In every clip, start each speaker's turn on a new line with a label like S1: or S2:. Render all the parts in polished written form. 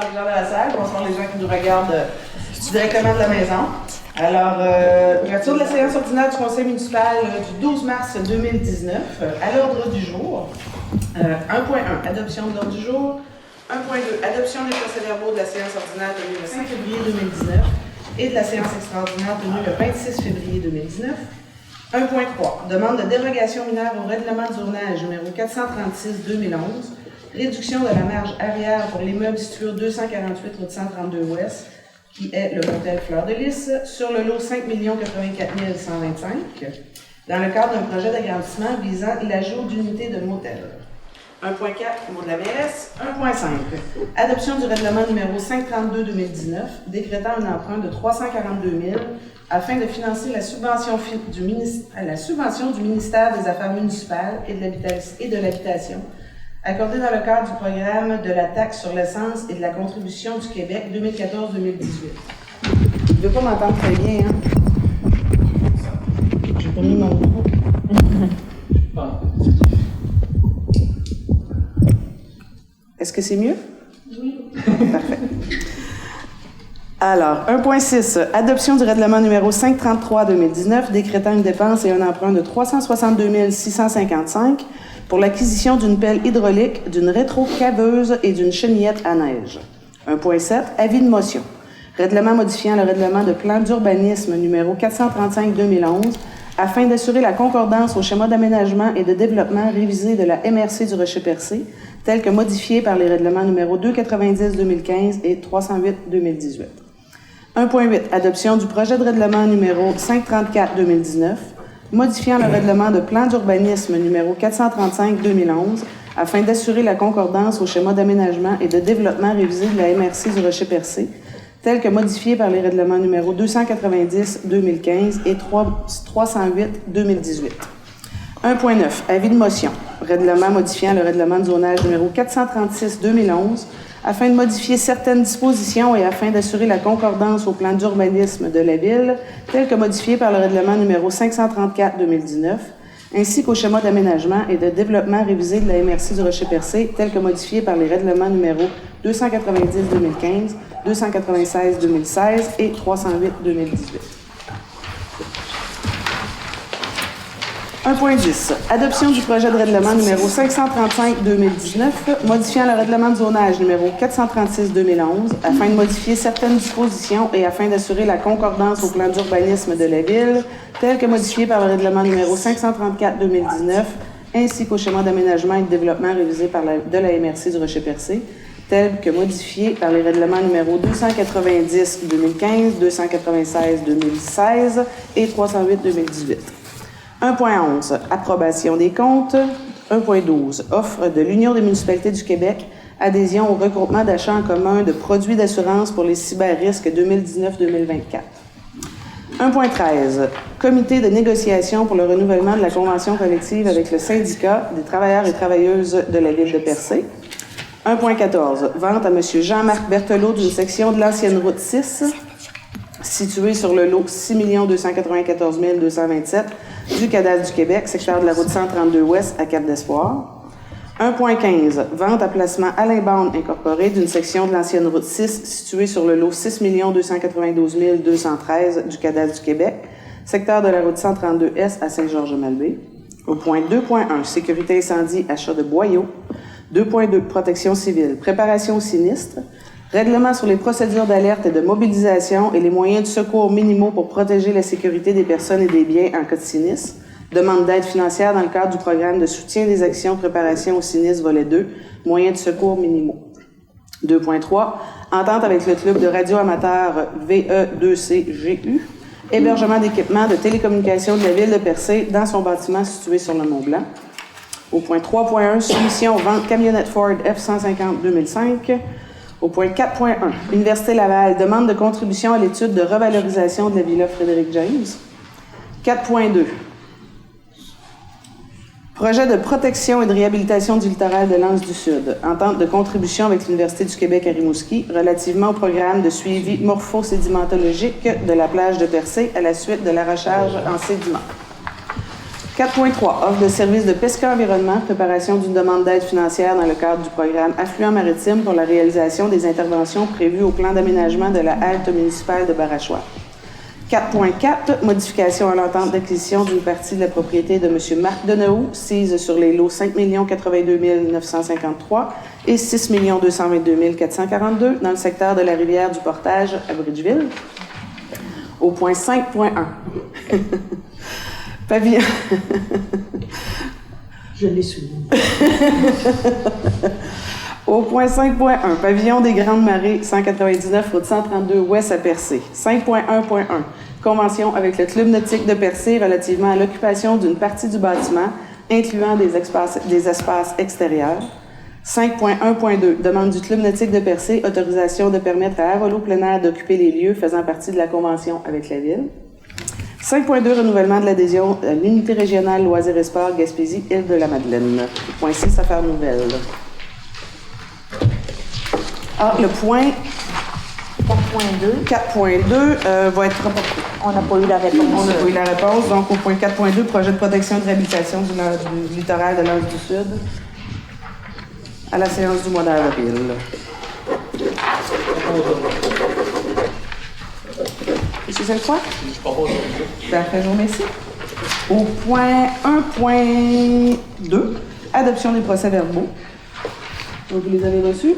S1: les gens de la salle, bonsoir les gens qui nous regardent directement de la maison. Alors, ouverture de la séance ordinaire du Conseil municipal du 12 mars 2019. À l'ordre du jour, 1.1, adoption de l'ordre du jour. 1.2, adoption des procès-verbaux de la séance ordinaire tenue le 5 février 2019 et de la séance extraordinaire tenue le 26 février 2019. 1.3, demande de dérogation mineure au règlement d'urnage numéro 436-2011, réduction de la marge arrière pour l'immeuble situé au 248 route 132 Ouest, qui est le motel Fleur de Lys, sur le lot 5 084 125, dans le cadre d'un projet d'agrandissement visant l'ajout d'unités de motel. 1.4, mot de la mairesse. 1.5, adoption du règlement numéro 532-2019, décrétant un emprunt de 342 000 afin de financer la subvention du ministère des Affaires municipales et de l'habitation, accordée dans le cadre du programme de la taxe sur l'essence et de la contribution du Québec 2014-2018. Je ne veux pas m'entendre très bien, hein? J'ai pas mis mon micro. Est-ce que c'est mieux?
S2: Oui.
S1: Parfait. Alors, 1.6, adoption du règlement numéro 533-2019, décrétant une dépense et un emprunt de 362 655 pour l'acquisition d'une pelle hydraulique, d'une rétro-caveuse et d'une chenillette à neige. 1.7, avis de motion. Règlement modifiant le règlement de plan d'urbanisme numéro 435-2011 afin d'assurer la concordance au schéma d'aménagement et de développement révisé de la MRC du Rocher-Percé, tel que modifié par les règlements numéro 290-2015 et 308-2018. 1.8, adoption du projet de règlement numéro 534-2019, modifiant le règlement de plan d'urbanisme numéro 435-2011 afin d'assurer la concordance au schéma d'aménagement et de développement révisé de la MRC du Rocher-Percé, tel que modifié par les règlements numéro 290-2015 et 308-2018. 1.9, avis de motion. Règlement modifiant le règlement de zonage numéro 436-2011 afin de modifier certaines dispositions et afin d'assurer la concordance au plan d'urbanisme de la Ville, tel que modifié par le règlement numéro 534-2019, ainsi qu'au schéma d'aménagement et de développement révisé de la MRC du Rocher-Percé, tel que modifié par les règlements numéro 290-2015, 296-2016 et 308-2018. 1.10. Adoption du projet de règlement numéro 535-2019, modifiant le règlement de zonage numéro 436-2011 afin de modifier certaines dispositions et afin d'assurer la concordance au plan d'urbanisme de la Ville, tel que modifié par le règlement numéro 534-2019, ainsi qu'au schéma d'aménagement et de développement révisé de la MRC du Rocher-Percé, tel que modifié par les règlements numéro 290-2015, 296-2016 et 308-2018. 1.11, approbation des comptes. 1.12, offre de l'Union des municipalités du Québec, adhésion au regroupement d'achat en commun de produits d'assurance pour les cyber-risques 2019-2024. 1.13, comité de négociation pour le renouvellement de la convention collective avec le syndicat des travailleurs et travailleuses de la Ville de Percé. 1.14, vente à M. Jean-Marc Berthelot d'une section de l'ancienne route 6, située sur le lot 6 294 227 du cadastre du Québec, secteur de la route 132 Ouest à Cap-d'Espoir. 1.15, vente à placement Alain Bande Incorporé d'une section de l'ancienne route 6 située sur le lot 6 292 213 du cadastre du Québec, secteur de la route 132 Est à Saint-Georges-Malbaie. Au point 2.1, sécurité incendie, achat de boyaux. 2.2, protection civile, préparation au sinistre. Règlement sur les procédures d'alerte et de mobilisation et les moyens de secours minimaux pour protéger la sécurité des personnes et des biens en cas de sinistre. Demande d'aide financière dans le cadre du programme de soutien des actions préparation au sinistre volet 2, moyens de secours minimaux. 2.3, entente avec le club de radio amateur VE2CGU, hébergement d'équipements de télécommunications de la Ville de Percé dans son bâtiment situé sur le Mont-Blanc. Au point 3.1, soumission vente camionnette Ford F-150 2005. Au point 4.1, Université Laval, demande de contribution à l'étude de revalorisation de la Villa Frédéric James. 4.2, projet de protection et de réhabilitation du littoral de l'Anse du Sud, entente de contribution avec l'Université du Québec à Rimouski relativement au programme de suivi morpho-sédimentologique de la plage de Percé à la suite de la recharge en sédiments. 4.3. Offre de services de pesca environnement, préparation d'une demande d'aide financière dans le cadre du programme Affluent maritime pour la réalisation des interventions prévues au plan d'aménagement de la halte municipale de Barachois. 4.4. Modification à l'entente d'acquisition d'une partie de la propriété de M. Marc Denehoux, sise sur les lots 5 082 953 et 6 222 442 dans le secteur de la rivière du Portage à Bridgeville. Au point 5.1. Pavillon.
S2: Je l'ai souligné.
S1: Au point 5.1, pavillon des Grandes Marées, 199, route 132 ouest à Percé. 5.1.1, convention avec le Club nautique de Percé relativement à l'occupation d'une partie du bâtiment, incluant des espaces extérieurs. 5.1.2, demande du Club nautique de Percé, autorisation de permettre à Avolo plein air d'occuper les lieux faisant partie de la convention avec la Ville. 5.2, renouvellement de l'adhésion à l'unité régionale Loisirs et Sports Gaspésie, Île-de-la-Madeleine. Point 6, affaires nouvelles. Ah, le point 4.2 va être reporté.
S2: On n'a pas eu la réponse.
S1: On n'a pas eu la réponse. Donc, au point 4.2, projet de protection et de réhabilitation du littoral de l'Anse du Sud à la séance du mois d'avril. Monsieur Selfoy?
S3: Je propose.
S1: Parfait, je vous remercie. Au point 1.2, adoption des procès-verbaux. Donc, vous les avez reçus?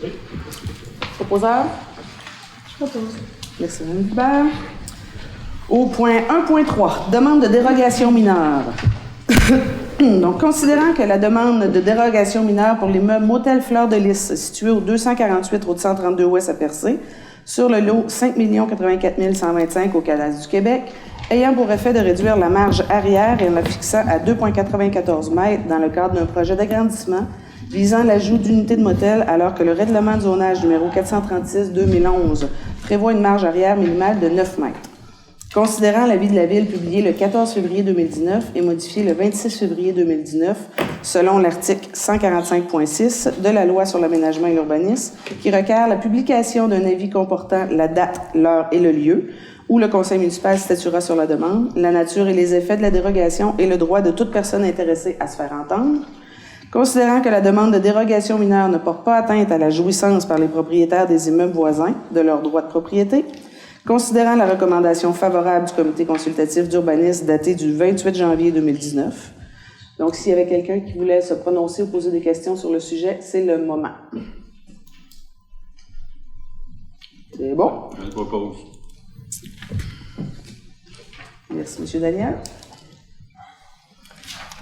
S3: Oui.
S1: Proposeur? Je propose. Merci, Mme Hubert. Au point 1.3, demande de dérogation mineure. Donc, considérant que la demande de dérogation mineure pour l'immeuble Motel Fleur de Lys, situé au 248 route 132 ouest à Percé, sur le lot 5 084 125 au Cadastre du Québec, ayant pour effet de réduire la marge arrière et en la fixant à 2,94 mètres dans le cadre d'un projet d'agrandissement visant l'ajout d'unités de motel alors que le règlement de zonage numéro 436-2011 prévoit une marge arrière minimale de 9 mètres. Considérant l'avis de la Ville publié le 14 février 2019 et modifié le 26 février 2019 selon l'article 145.6 de la Loi sur l'aménagement et l'urbanisme qui requiert la publication d'un avis comportant la date, l'heure et le lieu où le conseil municipal statuera sur la demande, la nature et les effets de la dérogation et le droit de toute personne intéressée à se faire entendre. Considérant que la demande de dérogation mineure ne porte pas atteinte à la jouissance par les propriétaires des immeubles voisins de leurs droits de propriété, considérant la recommandation favorable du comité consultatif d'urbanisme datée du 28 janvier 2019. Donc, s'il y avait quelqu'un qui voulait se prononcer ou poser des questions sur le sujet, c'est le moment. C'est bon?
S3: Je propose.
S1: Merci, M. Daniel.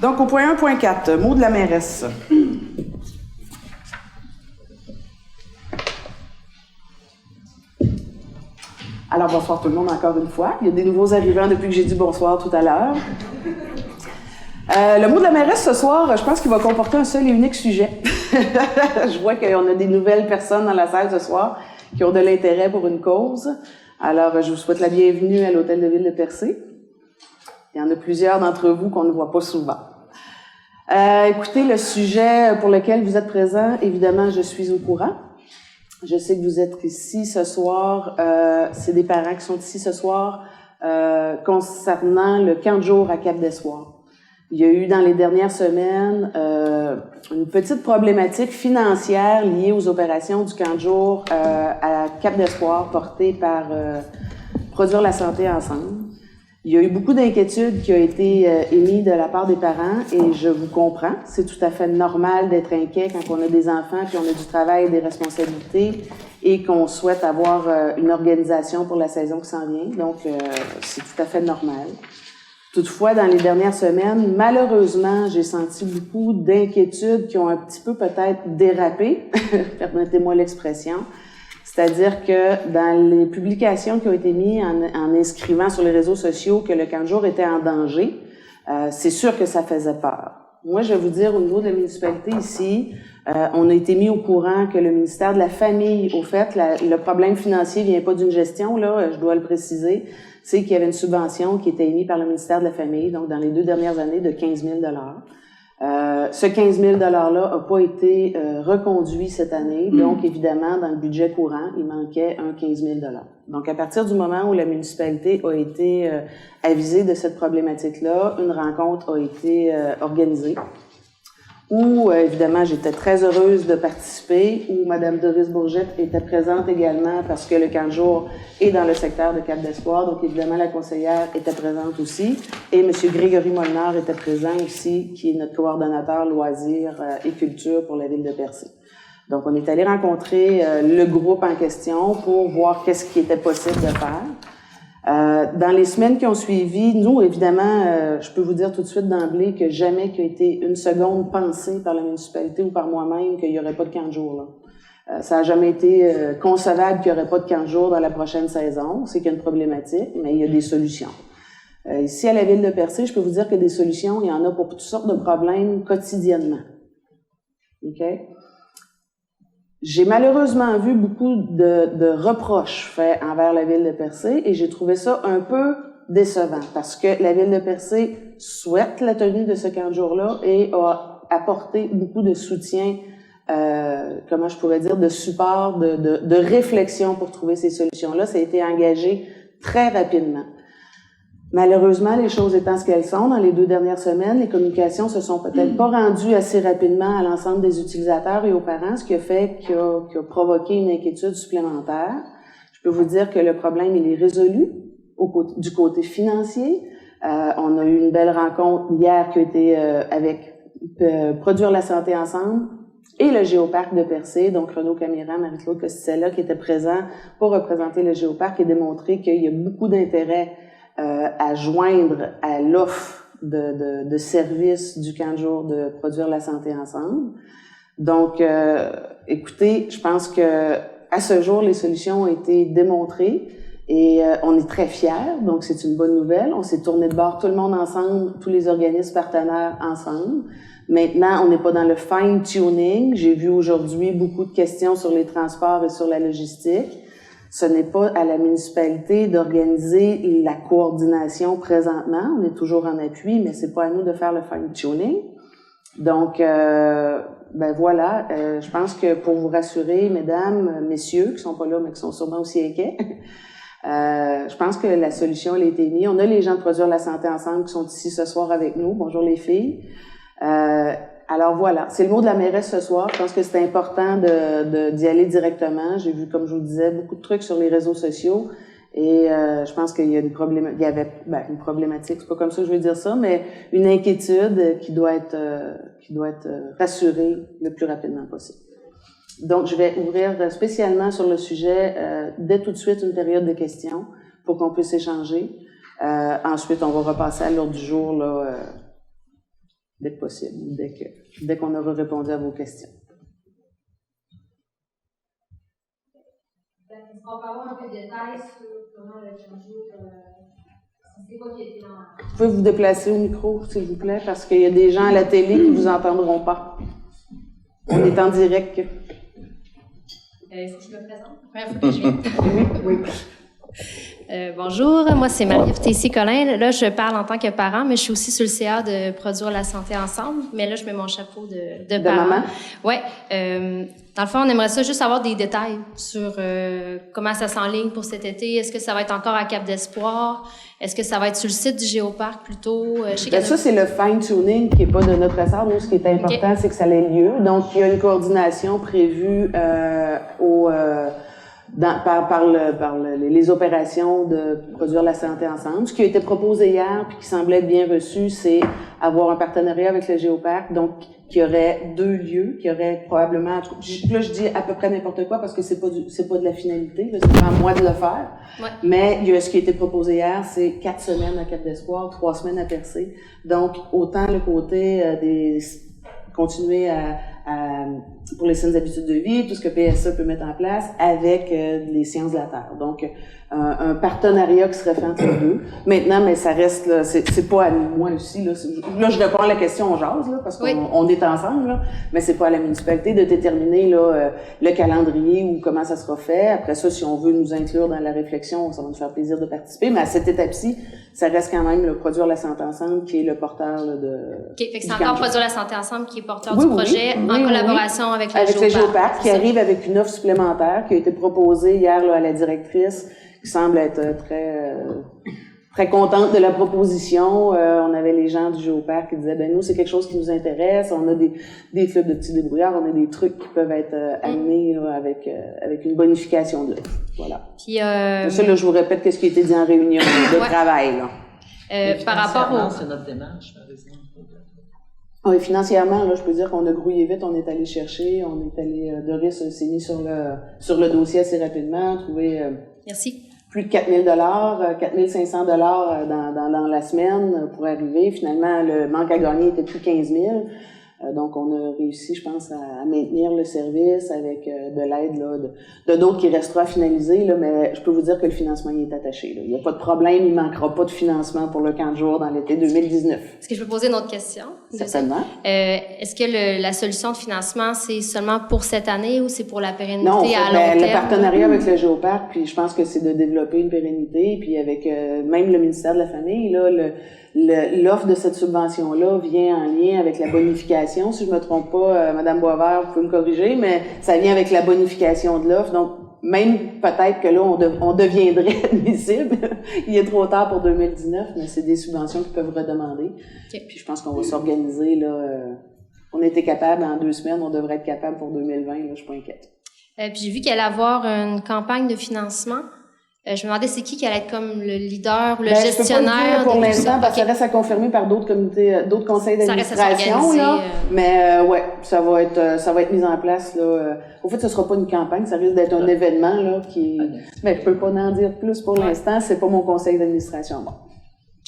S1: Donc, au point 1.4, mot de la mairesse. Alors, bonsoir tout le monde encore une fois. Il y a des nouveaux arrivants depuis que j'ai dit bonsoir tout à l'heure. Le mot de la mairesse ce soir, je pense qu'il va comporter un seul et unique sujet. Je vois qu'on a des nouvelles personnes dans la salle ce soir qui ont de l'intérêt pour une cause. Alors, je vous souhaite la bienvenue à l'Hôtel de Ville de Percé. Il y en a plusieurs d'entre vous qu'on ne voit pas souvent. Écoutez, le sujet pour lequel vous êtes présents, évidemment, je suis au courant. Je sais que vous êtes ici ce soir. C'est des parents qui sont ici ce soir concernant le camp de jour à Cap-d'Espoir. Il y a eu dans les dernières semaines une petite problématique financière liée aux opérations du camp de jour à Cap-d'Espoir portée par Produire la santé ensemble. Il y a eu beaucoup d'inquiétudes qui ont été émises de la part des parents et je vous comprends. C'est tout à fait normal d'être inquiet quand on a des enfants, puis on a du travail et des responsabilités et qu'on souhaite avoir une organisation pour la saison qui s'en vient. Donc, c'est tout à fait normal. Toutefois, dans les dernières semaines, malheureusement, j'ai senti beaucoup d'inquiétudes qui ont un petit peu peut-être dérapé, permettez-moi l'expression. C'est-à-dire que dans les publications qui ont été mises en inscrivant sur les réseaux sociaux que le camp de jour était en danger, c'est sûr que ça faisait peur. Moi, je vais vous dire, au niveau de la municipalité ici, on a été mis au courant que le ministère de la Famille, au fait, le problème financier vient pas d'une gestion, là, je dois le préciser, c'est qu'il y avait une subvention qui était émise par le ministère de la Famille, donc dans les 2 dernières années, de 15 000 $. Ce 15 000 $ là n'a pas été reconduit cette année. Donc, évidemment, dans le budget courant, il manquait un 15 000 $. Donc, à partir du moment où la municipalité a été avisée de cette problématique-là, une rencontre a été organisée où, évidemment, j'étais très heureuse de participer, où Mme Doris Bourgette était présente également parce que le camp de jour est dans le secteur de Cap-d'Espoir. Donc, évidemment, la conseillère était présente aussi. Et M. Grégory Molnar était présent aussi, qui est notre coordonnateur loisirs et culture pour la ville de Percé. Donc, on est allé rencontrer le groupe en question pour voir qu'est-ce qui était possible de faire. Dans les semaines qui ont suivi, nous, évidemment, je peux vous dire tout de suite d'emblée que jamais qu'il y a été une seconde pensée par la municipalité ou par moi-même qu'il n'y aurait pas de camp de jour, là. Ça n'a jamais été concevable qu'il n'y aurait pas de camp de jour dans la prochaine saison. C'est qu'il y a une problématique, mais il y a des solutions. Ici, à la ville de Percé, je peux vous dire que des solutions, il y en a pour toutes sortes de problèmes quotidiennement. OK? J'ai malheureusement vu beaucoup de reproches faits envers la ville de Percé et j'ai trouvé ça un peu décevant parce que la ville de Percé souhaite la tenue de ce camp de jour-là et a apporté beaucoup de soutien, comment je pourrais dire, de support, de réflexion pour trouver ces solutions-là. Ça a été engagé très rapidement. Malheureusement, les choses étant ce qu'elles sont, dans les 2 dernières semaines, les communications se sont peut-être pas rendues assez rapidement à l'ensemble des utilisateurs et aux parents, ce qui a provoqué une inquiétude supplémentaire. Je peux vous dire que le problème, il est résolu du côté financier. On a eu une belle rencontre hier qui a été avec Produire la santé ensemble et le Géoparc de Percé, donc Renaud Caméra, Marie-Claude Costicella qui étaient présents pour représenter le Géoparc et démontrer qu'il y a beaucoup d'intérêt à joindre à l'offre de services du camp de jour de Produire la santé ensemble. Donc, écoutez, je pense que à ce jour, les solutions ont été démontrées et on est très fiers, donc c'est une bonne nouvelle. On s'est tourné de bord tout le monde ensemble, tous les organismes partenaires ensemble. Maintenant, on n'est pas dans le fine-tuning. J'ai vu aujourd'hui beaucoup de questions sur les transports et sur la logistique. Ce n'est pas à la municipalité d'organiser la coordination présentement. On est toujours en appui, mais c'est pas à nous de faire le fine-tuning. Donc, ben voilà, je pense que pour vous rassurer, mesdames, messieurs, qui sont pas là, mais qui sont sûrement aussi inquiets, je pense que la solution, elle a été mise. On a les gens de Produire la santé ensemble qui sont ici ce soir avec nous. Bonjour les filles. Alors voilà, c'est le mot de la mairesse ce soir. Je pense que c'est important d'y aller directement. J'ai vu, comme je vous le disais, beaucoup de trucs sur les réseaux sociaux et je pense qu'il y a une problématique, c'est pas comme ça que je veux dire ça, mais une inquiétude qui doit être rassurée le plus rapidement possible. Donc, je vais ouvrir spécialement sur le sujet dès tout de suite une période de questions pour qu'on puisse échanger. Ensuite, on va repasser à l'ordre du jour là. Dès que possible, dès qu'on aura répondu à vos questions.
S3: Est-ce qu'on peut avoir un peu de détails sur comment le camp de jour, c'est quoi qui a été dans...
S1: Vous pouvez vous déplacer au micro, s'il vous plaît, parce qu'il y a des gens à la télé qui vous entendront pas. On est en direct.
S3: Il faut que je me présente. La première fois que je viens.
S1: Oui.
S3: Bonjour, moi c'est Marie-Ève Tessier-Collin. Là, je parle en tant que parent, mais je suis aussi sur le CA de Produire la santé ensemble. Mais là, je mets mon chapeau de parent.
S1: Maman?
S3: Oui. Dans le fond, on aimerait ça juste avoir des détails sur comment ça s'enligne pour cet été. Est-ce que ça va être encore à Cap-d'Espoir? Est-ce que ça va être sur le site du Géoparc plutôt?
S1: Ça, c'est le fine-tuning qui n'est pas de notre ressort. Nous, ce qui est important, c'est que ça ait lieu. Donc, il y a une coordination prévue par les opérations de Produire la santé ensemble. Ce qui a été proposé hier puis qui semblait être bien reçu, c'est avoir un partenariat avec le Géoparc, donc qui aurait 2 lieux, qui aurait probablement, là je dis à peu près n'importe quoi parce que c'est pas de la finalité, là, c'est pas à moi de le faire.
S3: Ouais.
S1: Mais ce qui a été proposé hier, c'est 4 semaines à Cap-d'Espoir, 3 semaines à Percé. Donc autant le côté continuer pour les saines habitudes de vie, tout ce que PSA peut mettre en place avec les sciences de la Terre. Donc, un partenariat qui serait fait entre les deux. Maintenant, mais ça reste, là, c'est pas à moi aussi, là. Là, je réponds à la question, on jase, là, parce qu'on est ensemble, là. Mais c'est pas à la municipalité de déterminer, là, le calendrier ou comment ça sera fait. Après ça, si on veut nous inclure dans la réflexion, ça va nous faire plaisir de participer. Mais à cette étape-ci, ça reste quand même le Produire la santé ensemble qui est le porteur, là,
S3: OK. Fait que c'est encore Produire la santé ensemble qui est porteur du projet en collaboration avec le
S1: Géoparc, qui arrive avec une offre supplémentaire qui a été proposée hier, là, à la directrice, qui semble être très contente de la proposition. On avait les gens du Géoparc qui disaient, ben nous, c'est quelque chose qui nous intéresse. On a des clubs de petits débrouillards, on a des trucs qui peuvent être amenés là, avec une bonification de l'offre. Voilà.
S3: Puis,
S1: ça, là, je vous répète qu'est-ce qui a été dit en réunion de travail, là.
S3: Par rapport au...
S4: c'est notre démarche, par exemple.
S1: Oui, financièrement, là, je peux dire qu'on a grouillé vite, on est allé chercher, Doris s'est mis sur le dossier assez rapidement, trouvé
S3: Merci.
S1: Plus de 4 000 $, 4 500 $ dans la semaine pour arriver. Finalement, le manque à gagner était plus 15 000. Donc, on a réussi, je pense, à maintenir le service avec de l'aide là, de d'autres qui restera à finaliser. Là, mais je peux vous dire que le financement y est attaché. Là. Il n'y a pas de problème, il ne manquera pas de financement pour le camp de jour dans l'été 2019.
S3: Est-ce que je peux poser une autre question?
S1: Certainement.
S3: Est-ce que la solution de financement, c'est seulement pour cette année ou c'est pour la pérennité
S1: à long terme? Le partenariat avec le Géoparc, puis je pense que c'est de développer une pérennité, puis avec même le ministère de la Famille, là, l'offre de cette subvention-là vient en lien avec la bonification. Si je me trompe pas, Madame Boisvert, vous pouvez me corriger, mais ça vient avec la bonification de l'offre. Donc, même peut-être que là, on deviendrait admissible. Il est trop tard pour 2019, mais c'est des subventions qui peuvent redemander. Okay. Puis je pense qu'on va s'organiser, là. On était capable en 2 semaines, on devrait être capable pour 2020, là, je suis pas inquiète.
S3: Puis j'ai vu qu'il allait avoir une campagne de financement. Je me demandais c'est qui allait être comme le leader ou le gestionnaire.
S1: Je peux pas le dire pour l'instant parce que ça reste à confirmer par d'autres comités, d'autres conseils d'administration là. Mais ouais, ça va être mis en place là. Au fait, ce sera pas une campagne, ça risque d'être un événement là qui. Mais je peux pas en dire plus pour l'instant. C'est pas mon conseil d'administration. Bon.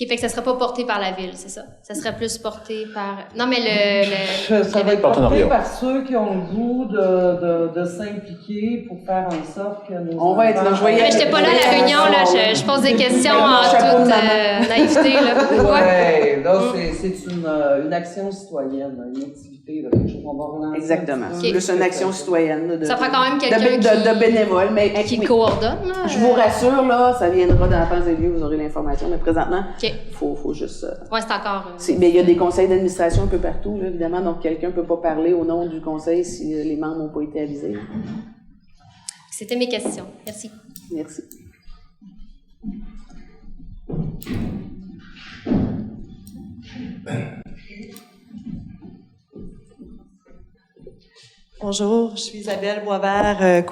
S3: OK, fait que ça serait pas porté par la ville, c'est ça? Ça serait plus porté par... Non, mais
S4: ça va être porté par ceux qui ont le goût de s'impliquer pour faire en sorte que nous...
S1: On va être là,
S3: mais j'étais pas là à la réunion, là, je pose des questions en toute naïveté, là.
S4: Ouais, là, c'est une action citoyenne, une activité, là, quelque chose qu'on va relancer.
S1: Exactement. C'est plus une action citoyenne.
S3: Ça prend quand même quelqu'un
S1: de bénévole, mais
S3: qui coordonne, là.
S1: Je vous rassure, là, ça viendra dans la temps et lieu, vous aurez l'information, mais présentement... Faut juste...
S3: Ouais, c'est encore...
S1: Mais il y a des conseils d'administration un peu partout, là, évidemment, donc quelqu'un peut pas parler au nom du conseil si les membres n'ont pas été avisés.
S3: C'était mes questions. Merci.
S1: Merci.
S5: Bonjour, je suis Isabelle Boisvert,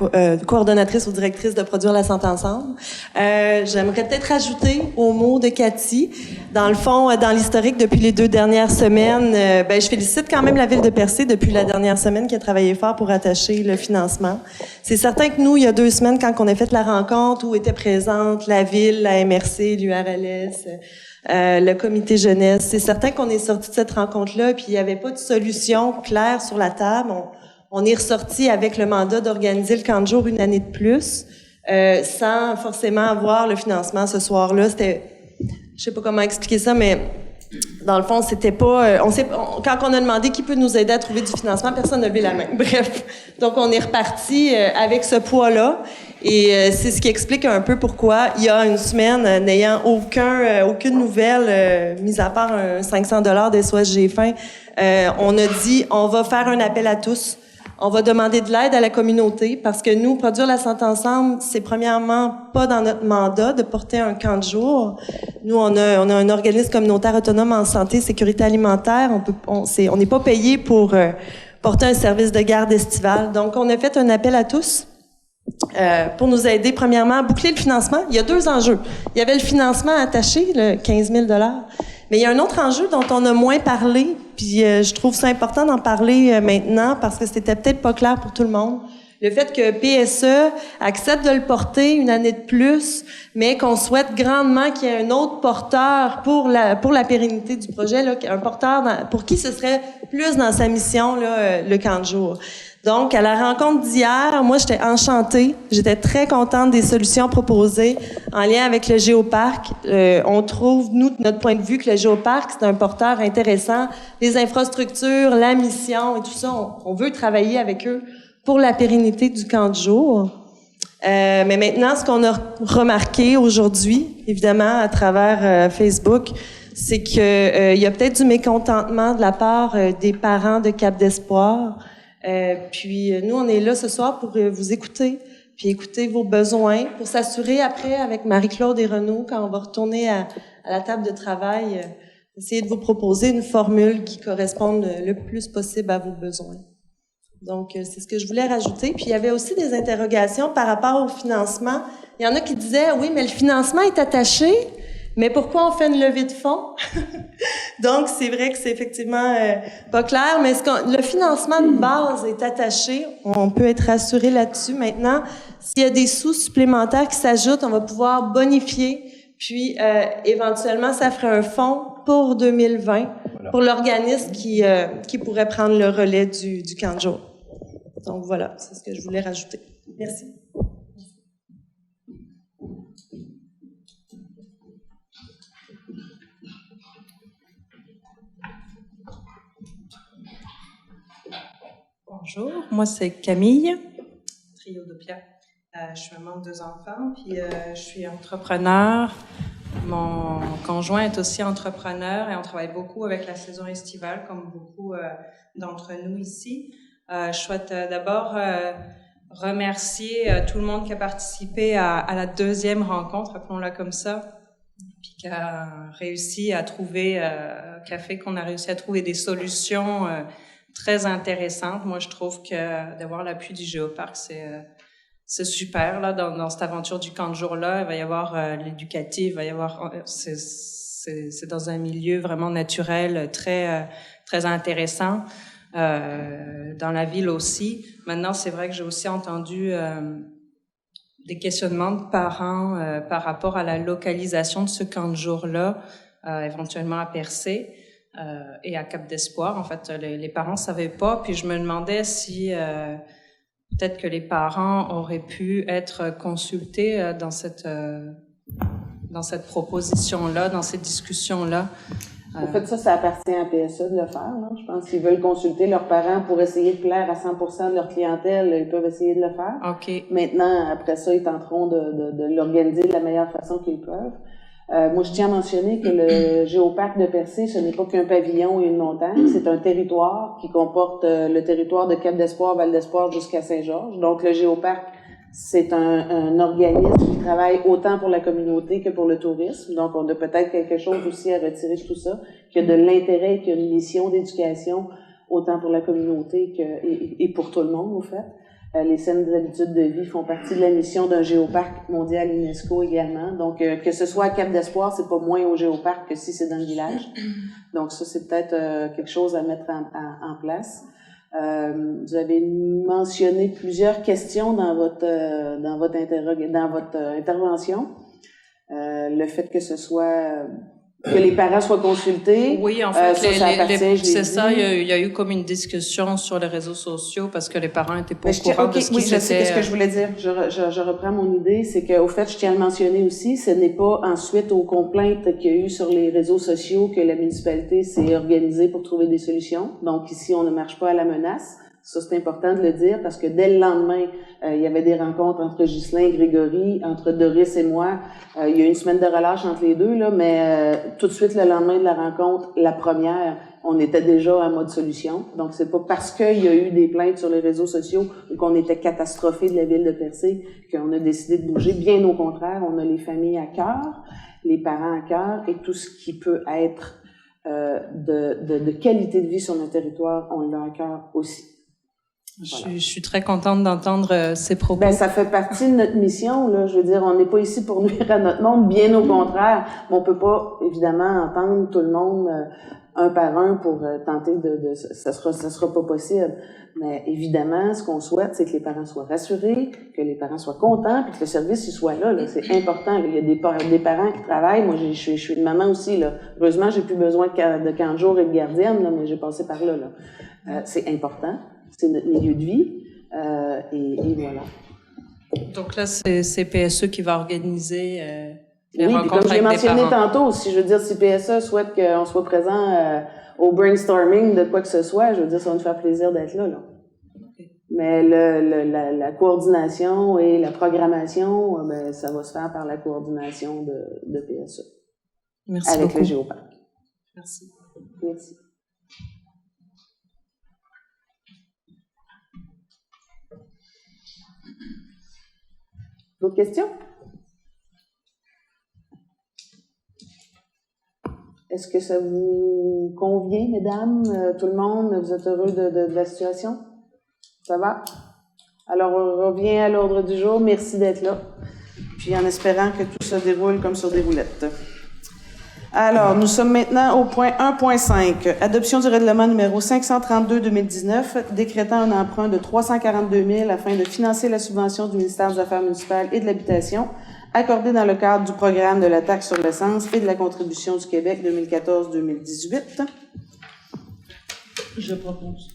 S5: coordonnatrice ou directrice de Produire la santé ensemble. J'aimerais peut-être ajouter au mot de Cathy. Dans le fond, dans l'historique depuis les 2 dernières semaines, je félicite quand même la Ville de Percé depuis la dernière semaine qui a travaillé fort pour attacher le financement. C'est certain que nous, il y a 2 semaines, quand on a fait la rencontre où étaient présentes la Ville, la MRC, l'URLS, le comité jeunesse, c'est certain qu'on est sorti de cette rencontre-là puis il n'y avait pas de solution claire sur la table. On est ressorti avec le mandat d'organiser le camp de jour une année de plus, sans forcément avoir le financement ce soir-là. C'était, je sais pas comment expliquer ça, mais dans le fond, c'était pas. Quand on a demandé qui peut nous aider à trouver du financement, personne n'a levé la main. Bref, donc on est reparti avec ce poids-là, et c'est ce qui explique un peu pourquoi il y a une semaine, n'ayant aucune nouvelle, mis à part un 500 $ des SOS Faim, on a dit on va faire un appel à tous. On va demander de l'aide à la communauté parce que nous, Produire la santé ensemble, c'est premièrement pas dans notre mandat de porter un camp de jour. Nous, on a un organisme communautaire autonome en santé et sécurité alimentaire. On n'est pas payé pour porter un service de garde estivale. Donc, on a fait un appel à tous pour nous aider, premièrement, à boucler le financement. Il y a 2 enjeux. Il y avait le financement attaché, le 15 000 $. Mais il y a un autre enjeu dont on a moins parlé, puis je trouve ça important d'en parler maintenant parce que c'était peut-être pas clair pour tout le monde. Le fait que PSE accepte de le porter une année de plus, mais qu'on souhaite grandement qu'il y ait un autre porteur pour la pérennité du projet, là, un porteur pour qui ce serait plus dans sa mission là, le camp de jour. Donc, à la rencontre d'hier, moi, j'étais enchantée. J'étais très contente des solutions proposées en lien avec le géoparc. On trouve, nous, de notre point de vue, que le géoparc, c'est un porteur intéressant. Les infrastructures, la mission et tout ça, on veut travailler avec eux pour la pérennité du camp de jour. Mais maintenant, ce qu'on a remarqué aujourd'hui, évidemment, à travers Facebook, c'est que il y a peut-être du mécontentement de la part des parents de Cap d'Espoir. Puis nous, on est là ce soir pour vous écouter, puis écouter vos besoins, pour s'assurer après, avec Marie-Claude et Renaud, quand on va retourner à la table de travail, essayer de vous proposer une formule qui corresponde le plus possible à vos besoins. Donc, c'est ce que je voulais rajouter. Puis, il y avait aussi des interrogations par rapport au financement. Il y en a qui disaient, oui, mais le financement est attaché, mais pourquoi on fait une levée de fonds? Donc, c'est vrai que c'est effectivement pas clair, mais le financement de base est attaché. On peut être rassuré là-dessus. Maintenant, s'il y a des sous supplémentaires qui s'ajoutent, on va pouvoir bonifier. Puis, éventuellement, ça ferait un fonds pour 2020 pour l'organisme qui pourrait prendre le relais du camp de jour. Donc, voilà, c'est ce que je voulais rajouter. Merci.
S6: Bonjour, moi c'est Camille, Triodopia. Je suis maman de 2 enfants, puis je suis entrepreneur. Mon conjoint est aussi entrepreneur et on travaille beaucoup avec la saison estivale, comme beaucoup d'entre nous ici. Je souhaite d'abord remercier tout le monde qui a participé à la 2e rencontre, appelons-la comme ça, puis qui a réussi à trouver, qui a fait qu'on a réussi à trouver des solutions très intéressantes. Moi, je trouve que d'avoir l'appui du Géoparc, c'est super, là, dans cette aventure du camp de jour-là. Il va y avoir l'éducatif, il va y avoir... C'est dans un milieu vraiment naturel, très, très intéressant. Dans la ville aussi. Maintenant, c'est vrai que j'ai aussi entendu des questionnements de parents par rapport à la localisation de ce camp de jour-là, éventuellement à Percé et à Cap d'Espoir. En fait, les parents savaient pas, puis je me demandais si peut-être que les parents auraient pu être consultés dans cette proposition-là, dans cette discussion-là.
S1: En fait, ça appartient à PSE de le faire. Là. Je pense qu'ils veulent consulter leurs parents pour essayer de plaire à 100% de leur clientèle. Ils peuvent essayer de le faire.
S6: OK.
S1: Maintenant, après ça, ils tenteront de l'organiser de la meilleure façon qu'ils peuvent. Moi, je tiens à mentionner que le Géoparc de Percé, ce n'est pas qu'un pavillon et une montagne. C'est un territoire qui comporte le territoire de Cap d'Espoir, Val d'Espoir jusqu'à Saint-Georges. Donc, le Géoparc, c'est un organisme qui travaille autant pour la communauté que pour le tourisme. Donc, on a peut-être quelque chose aussi à retirer de tout ça, qu'il y a de l'intérêt, qu'il y a une mission d'éducation autant pour la communauté et pour tout le monde, au fait. Les saines habitudes de vie font partie de la mission d'un géoparc mondial UNESCO également. Donc, que ce soit à Cap d'Espoir, c'est pas moins au géoparc que si c'est dans le village. Donc, ça, c'est peut-être quelque chose à mettre en place. Vous avez mentionné plusieurs questions dans votre intervention. Le fait que ce soit que les parents soient consultés.
S6: Oui, en fait,
S1: c'est
S6: ça. Il y a eu comme une discussion sur les réseaux sociaux parce que les parents étaient pas au courant de ce qui
S1: je sais ce que je voulais dire. Je reprends mon idée, c'est qu'au fait, je tiens à le mentionner aussi, ce n'est pas ensuite aux complaintes qu'il y a eu sur les réseaux sociaux que la municipalité s'est organisée pour trouver des solutions. Donc ici, on ne marche pas à la menace. Ça, c'est important de le dire parce que dès le lendemain, il y avait des rencontres entre Ghislain et Grégory, entre Doris et moi. Il y a eu une semaine de relâche entre les deux, là, mais tout de suite, le lendemain de la rencontre, la première, on était déjà en mode solution. Donc, c'est pas parce qu'il y a eu des plaintes sur les réseaux sociaux ou qu'on était catastrophé de la ville de Percé qu'on a décidé de bouger. Bien au contraire, on a les familles à cœur, les parents à cœur et tout ce qui peut être de qualité de vie sur notre territoire, on l'a à cœur aussi.
S6: Voilà. Je suis très contente d'entendre ces propos.
S1: Ben, ça fait partie de notre mission, là. Je veux dire, on n'est pas ici pour nuire à notre monde, bien au contraire. Mais on peut pas, évidemment, entendre tout le monde un par un pour tenter ça sera pas possible. Mais évidemment, ce qu'on souhaite, c'est que les parents soient rassurés, que les parents soient contents, puis que le service il soit là. C'est important. Là. Il y a des parents qui travaillent. Moi, je suis une maman aussi. Là. Heureusement, j'ai plus besoin de camp de jour et de gardienne, là, mais j'ai passé par là. C'est important. c'est notre milieu de vie. Et voilà.
S6: Donc là, c'est PSE qui va organiser les
S1: Oui, puis
S6: rencontres
S1: comme je l'ai
S6: avec des
S1: mentionné
S6: parents.
S1: tantôt, si je veux dire, si PSE souhaite qu'on soit présent au brainstorming de quoi que ce soit, je veux dire, ça va nous faire plaisir d'être là. Mais la coordination et la programmation, ben, ça va se faire par la coordination de PSE.
S6: Merci
S1: avec
S6: beaucoup.
S1: le Géoparc.
S6: Merci.
S1: Merci. D'autres questions? Est-ce que ça vous convient, mesdames, tout le monde? Vous êtes heureux de la situation? Ça va? Alors, on revient à l'ordre du jour. Merci d'être là. Puis en espérant que tout se déroule comme sur des roulettes. Alors, nous sommes maintenant au point 1.5. Adoption du règlement numéro 532-2019, décrétant un emprunt de 342 000 afin de financer la subvention du ministère des Affaires municipales et de l'Habitation, accordée dans le cadre du programme de la taxe sur l'essence et de la contribution du Québec 2014-2018.
S2: Je propose.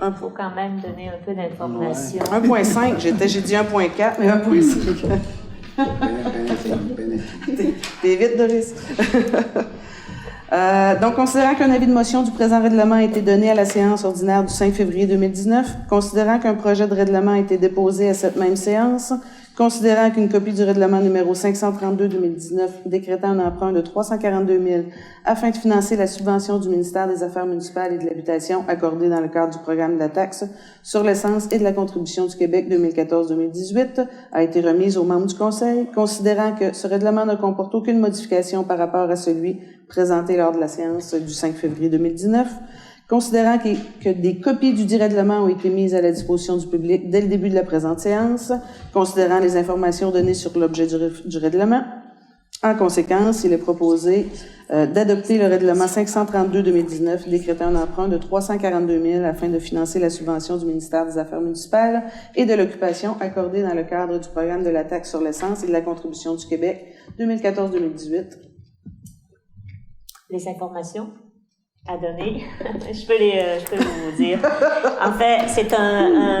S7: Il faut quand même donner un peu d'informations.
S1: 1.5, j'ai dit 1.4, mais 1.5. T'es vite, Doris. Donc, considérant qu'un avis de motion du présent règlement a été donné à la séance ordinaire du 5 février 2019, considérant qu'un projet de règlement a été déposé à cette même séance, considérant qu'une copie du règlement numéro 532-2019 décrétant un emprunt de 342 000 afin de financer la subvention du ministère des Affaires municipales et de l'Habitation accordée dans le cadre du programme de la taxe sur l'essence et de la contribution du Québec 2014-2018 a été remise aux membres du Conseil, considérant que ce règlement ne comporte aucune modification par rapport à celui présenté lors de la séance du 5 février 2019, considérant que des copies du dit règlement ont été mises à la disposition du public dès le début de la présente séance, considérant les informations données sur l'objet du règlement. En conséquence, il est proposé d'adopter le règlement 532-2019 décrétant un emprunt de 342 000 afin de financer la subvention du ministère des Affaires municipales et de l'Occupation accordée dans le cadre du programme de la taxe sur l'essence et de la contribution du Québec 2014-2018.
S7: Les informations à donner, je peux vous dire. En fait, c'est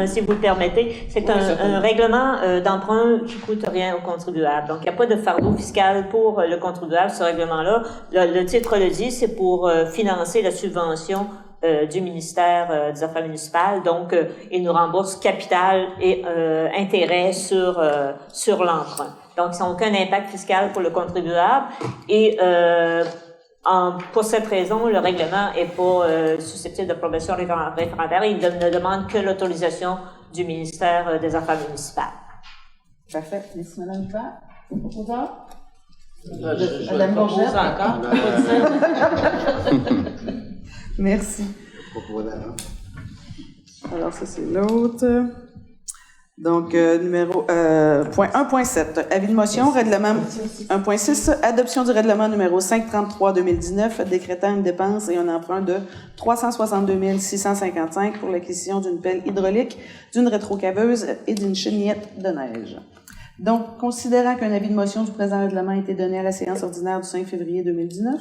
S7: si vous le permettez, c'est un règlement d'emprunt qui coûte rien aux contribuables. Donc, il n'y a pas de fardeau fiscal pour le contribuable, ce règlement-là. Le titre le dit, c'est pour financer la subvention du ministère des Affaires municipales. Donc, il nous rembourse capital et intérêt sur l'emprunt. Donc, ça n'a aucun impact fiscal pour le contribuable et pour cette raison, le règlement n'est pas susceptible d'approbation référendaire. Il ne demande que l'autorisation du ministère des Affaires municipales.
S1: Parfait. Merci, Mme Hubert. Proposeur?
S4: Madame Bourget encore.
S1: Merci. Alors, ça, c'est l'autre. Donc, point 1.7, avis de motion, règlement 1.6, adoption du règlement numéro 533-2019, décrétant une dépense et un emprunt de 362 655 pour l'acquisition d'une pelle hydraulique, d'une rétrocaveuse et d'une chenillette de neige. Donc, considérant qu'un avis de motion du présent règlement a été donné à la séance ordinaire du 5 février 2019,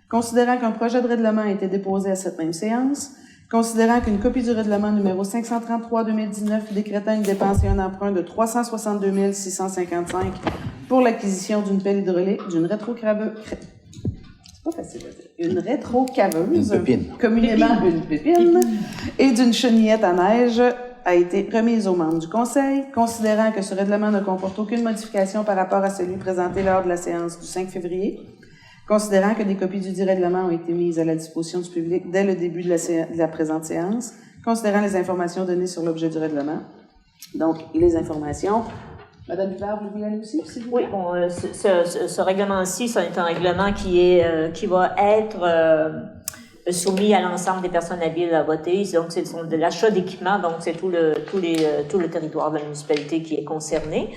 S1: considérant qu'un projet de règlement a été déposé à cette même séance, considérant qu'une copie du règlement numéro 533-2019 décrétant une dépense et un emprunt de 362 655 pour l'acquisition d'une pelle hydraulique, d'une rétrocaveuse, c'est pas facile à dire, une rétrocaveuse, communément une pépine, et d'une chenillette à neige a été remise aux membres du Conseil, considérant que ce règlement ne comporte aucune modification par rapport à celui présenté lors de la séance du 5 février, considérant que des copies du dit règlement ont été mises à la disposition du public dès le début de la présente séance, considérant les informations données sur l'objet du règlement. Donc, les informations. Madame Hubert, vous voulez aller aussi?
S7: Oui, bon, ce règlement-ci, c'est un règlement qui va être soumis à l'ensemble des personnes habiles à voter. Donc, c'est de l'achat d'équipements, donc c'est tout le territoire de la municipalité qui est concerné.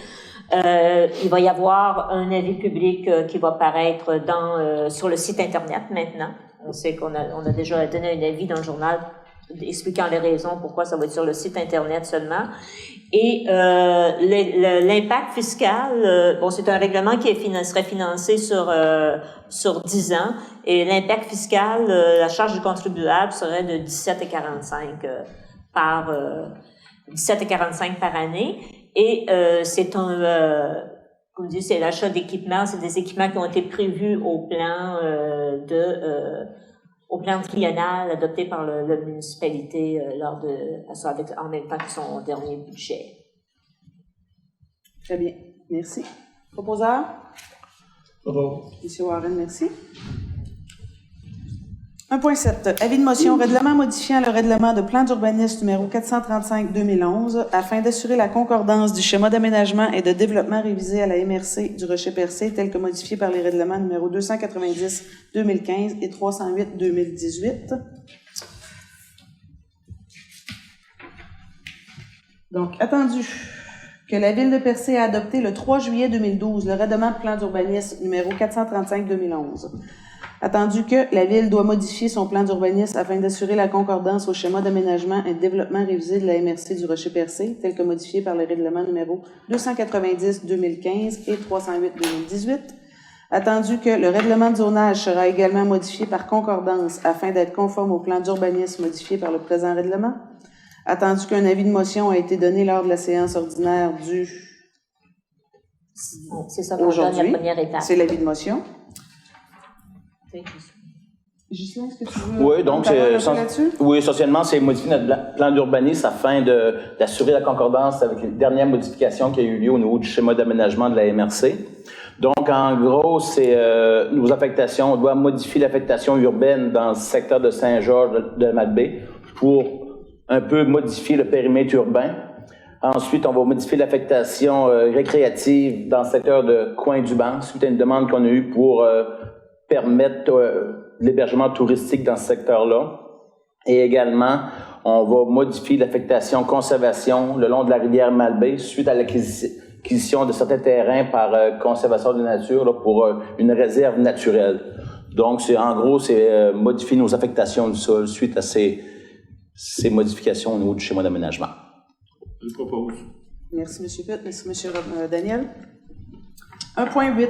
S7: Il va y avoir un avis public qui va paraître sur le site Internet maintenant. On sait qu'on a déjà donné un avis dans le journal expliquant les raisons pourquoi ça va être sur le site Internet seulement. Et l'impact fiscal, bon, c'est un règlement qui serait financé sur 10 ans, et l'impact fiscal, la charge du contribuable serait de 17,45 par 17,45 par année. Et c'est comme dit, c'est l'achat d'équipements, c'est des équipements qui ont été prévus au plan au plan triennal adopté par la municipalité en même temps que son dernier budget.
S1: Très bien. Merci. Proposeur? Monsieur Warren, merci. 1.7. Avis de motion. Règlement modifiant le règlement de plan d'urbanisme numéro 435-2011 afin d'assurer la concordance du schéma d'aménagement et de développement révisé à la MRC du Rocher-Percé tel que modifié par les règlements numéro 290-2015 et 308-2018. Donc, attendu que la Ville de Percé a adopté le 3 juillet 2012 le règlement de plan d'urbanisme numéro 435-2011. Attendu que la Ville doit modifier son plan d'urbanisme afin d'assurer la concordance au schéma d'aménagement et de développement révisé de la MRC du Rocher-Percé, tel que modifié par les règlements numéro 290-2015 et 308-2018. Attendu que le règlement de zonage sera également modifié par concordance afin d'être conforme au plan d'urbanisme modifié par le présent règlement. Attendu qu'un avis de motion a été donné lors de la séance ordinaire du...
S7: C'est ça qu'on donne la première étape.
S1: C'est l'avis de motion. Ghislain, est-ce que tu veux...
S8: Oui, donc, essentiellement, c'est modifier notre plan d'urbanisme afin d'assurer la concordance avec les dernières modifications qui ont eu lieu au niveau du schéma d'aménagement de la MRC. Donc, en gros, c'est nos affectations. On doit modifier l'affectation urbaine dans le secteur de Saint-Georges de Malbaie pour un peu modifier le périmètre urbain. Ensuite, on va modifier l'affectation récréative dans le secteur de Coin-du-Banc, suite à une demande qu'on a eue pour permettre l'hébergement touristique dans ce secteur-là. Et également, on va modifier l'affectation conservation le long de la rivière Malbaie suite à l'acquisition de certains terrains par Conservation de la nature là, pour une réserve naturelle. Donc, en gros, c'est modifier nos affectations du sol suite à ces modifications au niveau du schéma d'aménagement.
S9: Je propose.
S1: Merci, M. Pitt. Merci, M. Daniel. 1.8.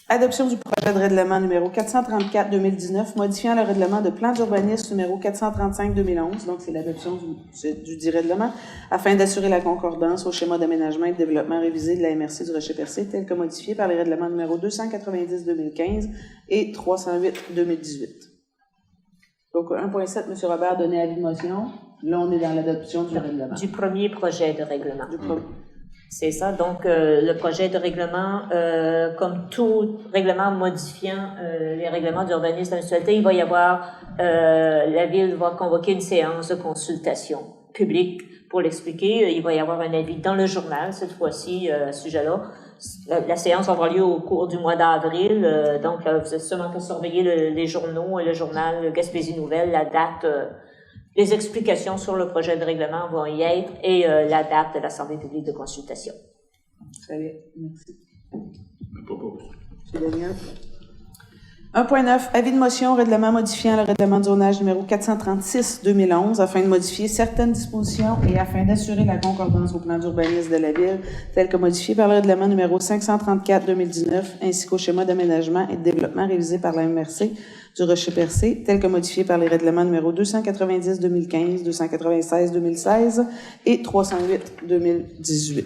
S1: Adoption du projet de règlement numéro 434-2019, modifiant le règlement de plan d'urbanisme numéro 435-2011, donc c'est l'adoption du dit règlement, afin d'assurer la concordance au schéma d'aménagement et de développement révisé de la MRC du Rocher-Percé, tel que modifié par les règlements numéro 290-2015 et 308-2018. Donc, 1.7, M. Robert donnait avis de motion. Là, on est dans l'adoption du règlement.
S7: Du premier projet de règlement. C'est ça. Donc, le projet de règlement, comme tout règlement modifiant les règlements d'urbanisme de la municipalité, il va y avoir, la Ville va convoquer une séance de consultation publique pour l'expliquer. Il va y avoir un avis dans le journal, cette fois-ci, à ce sujet-là. La séance va avoir lieu au cours du mois d'avril. Donc, vous avez seulement qu'à surveiller les journaux, le journal Gaspésie Nouvelle, la date... les explications sur le projet de règlement vont y être et la date de l'Assemblée publique de consultation.
S1: Très bien, merci. M. Daniel. 1.9. Avis de motion, règlement modifiant le règlement de zonage numéro 436-2011 afin de modifier certaines dispositions et afin d'assurer la concordance au plan d'urbanisme de la Ville tel que modifié par le règlement numéro 534-2019 ainsi qu'au schéma d'aménagement et de développement révisé par la MRC du Rocher-Percé, tel que modifié par les règlements numéro 290-2015, 296-2016 et 308-2018.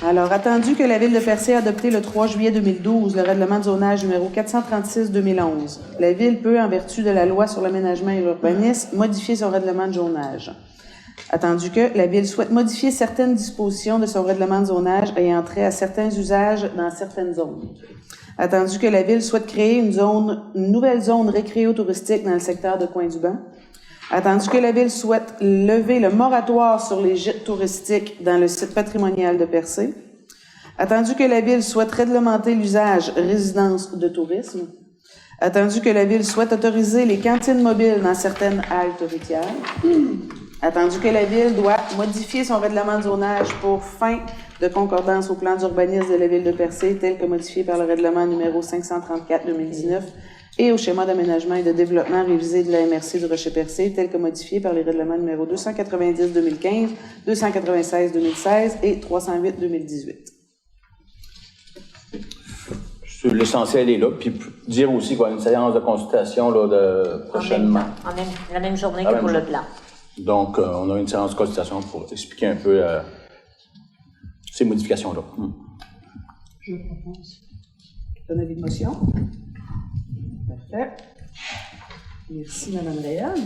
S1: Alors, attendu que la Ville de Percé a adopté le 3 juillet 2012 le règlement de zonage numéro 436-2011, la Ville peut, en vertu de la loi sur l'aménagement et l'urbanisme, modifier son règlement de zonage. Attendu que la Ville souhaite modifier certaines dispositions de son règlement de zonage ayant trait à certains usages dans certaines zones. Attendu que la Ville souhaite créer une nouvelle zone récréo-touristique dans le secteur de Coin-du-Banc. Attendu que la Ville souhaite lever le moratoire sur les gîtes touristiques dans le site patrimonial de Percé. Attendu que la Ville souhaite réglementer l'usage résidence de tourisme. Attendu que la Ville souhaite autoriser les cantines mobiles dans certaines haltes routières. Attendu que la Ville doit modifier son règlement de zonage pour fin de concordance au plan d'urbanisme de la Ville de Percé, tel que modifié par le règlement numéro 534-2019, et au schéma d'aménagement et de développement révisé de la MRC du Rocher-Percé, tel que modifié par les règlements numéro 290-2015, 296-2016 et 308-2018.
S8: L'essentiel est là. Puis dire aussi qu'il y a une séance de consultation là, prochainement.
S7: La même journée que pour le plan.
S8: Donc, on a une séance de consultation pour expliquer un peu ces modifications-là.
S1: Je propose. Un avis de motion? Parfait. Merci, Mme Réal.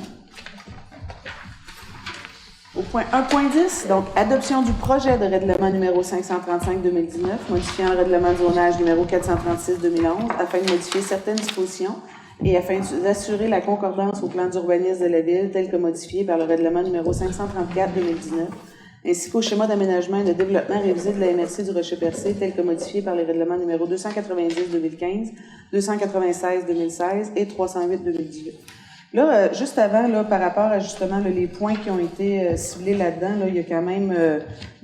S1: Au point 1.10, donc, adoption du projet de règlement numéro 535-2019, modifiant le règlement de zonage numéro 436-2011, afin de modifier certaines dispositions et afin d'assurer la concordance au plan d'urbanisme de la Ville, tel que modifié par le règlement numéro 534-2019, ainsi qu'au schéma d'aménagement et de développement révisé de la MRC du Rocher-Percé, tel que modifié par les règlements numéro 290-2015, 296-2016 et 308-2018. Là, juste avant, là, par rapport à justement là, les points qui ont été ciblés là-dedans, là, il y a quand même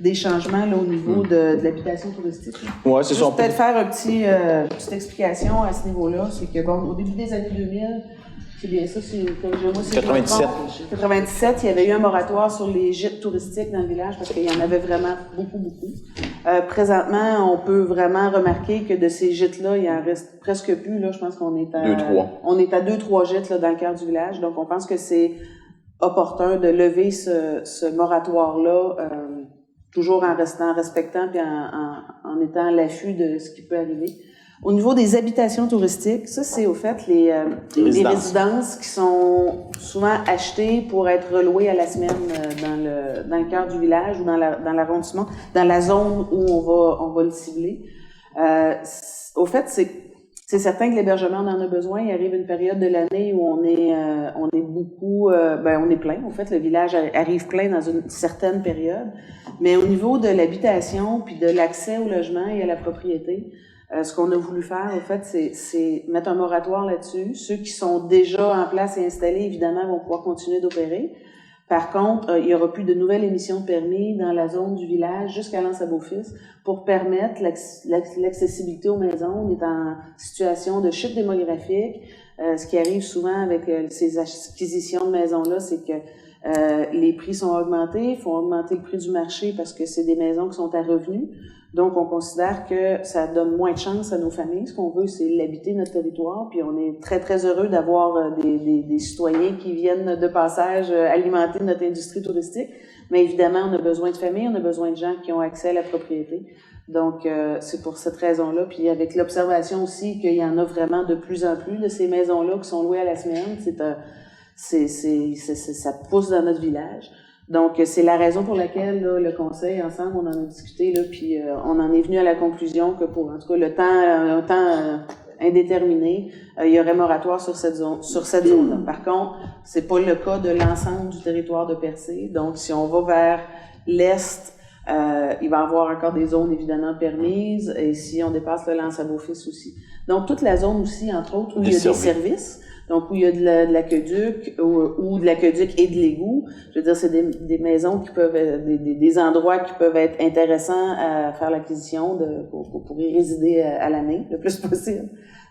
S1: des changements là, au niveau de l'habitation touristique.
S8: Oui, c'est ça.
S1: Peut-être faire une petite explication à ce niveau-là. C'est que, bon, au début des années 2000, c'est bien ça, c'est
S8: 97.
S1: 97, il y avait eu un moratoire sur les gîtes touristiques dans le village parce qu'il y en avait vraiment beaucoup. Présentement, on peut vraiment remarquer que de ces gîtes-là, il en reste presque plus. Là, je pense qu'on est à
S8: 2-3.
S1: On est à 2-3 gîtes là, dans le cœur du village. Donc, on pense que c'est opportun de lever ce moratoire-là, toujours en respectant puis en étant à l'affût de ce qui peut arriver. Au niveau des habitations touristiques, ça, c'est au fait les résidences qui sont souvent achetées pour être relouées à la semaine dans le cœur du village ou dans l'arrondissement, dans la zone où on va le cibler. Au fait, c'est certain que l'hébergement en a besoin. Il arrive une période de l'année où on est beaucoup, on est plein. En fait, le village arrive plein dans une certaine période. Mais au niveau de l'habitation puis de l'accès au logement et à la propriété, ce qu'on a voulu faire, en fait, c'est mettre un moratoire là-dessus. Ceux qui sont déjà en place et installés, évidemment, vont pouvoir continuer d'opérer. Par contre, il y aura plus de nouvelles émissions de permis dans la zone du village jusqu'à l'Anse-à-Beaufils pour permettre l'accessibilité aux maisons. On est en situation de chute démographique. Ce qui arrive souvent avec ces acquisitions de maisons-là, c'est que les prix sont augmentés. Il faut augmenter le prix du marché parce que c'est des maisons qui sont à revenus. Donc, on considère que ça donne moins de chance à nos familles. Ce qu'on veut, c'est l'habiter notre territoire. Puis, on est très, très heureux d'avoir des citoyens qui viennent de passage alimenter notre industrie touristique. Mais évidemment, on a besoin de familles, on a besoin de gens qui ont accès à la propriété. Donc, c'est pour cette raison-là. Puis, avec l'observation aussi qu'il y en a vraiment de plus en plus de ces maisons-là qui sont louées à la semaine, ça pousse dans notre village. Donc, c'est la raison pour laquelle là, le Conseil, ensemble, on en a discuté, là, puis on en est venu à la conclusion que pour, en tout cas, un temps indéterminé, il y aurait moratoire sur cette zone-là. Par contre, c'est pas le cas de l'ensemble du territoire de Percé. Donc, si on va vers l'est, il va y avoir encore des zones évidemment permises, et si on dépasse le l'Anse-à-Beaufils aussi. Donc, toute la zone aussi, entre autres, où il y a des services. Donc, où il y a de l'aqueduc ou de l'aqueduc et de l'égout. Je veux dire, c'est des maisons qui peuvent, des endroits qui peuvent être intéressants à faire l'acquisition pour y résider à l'année, le plus possible.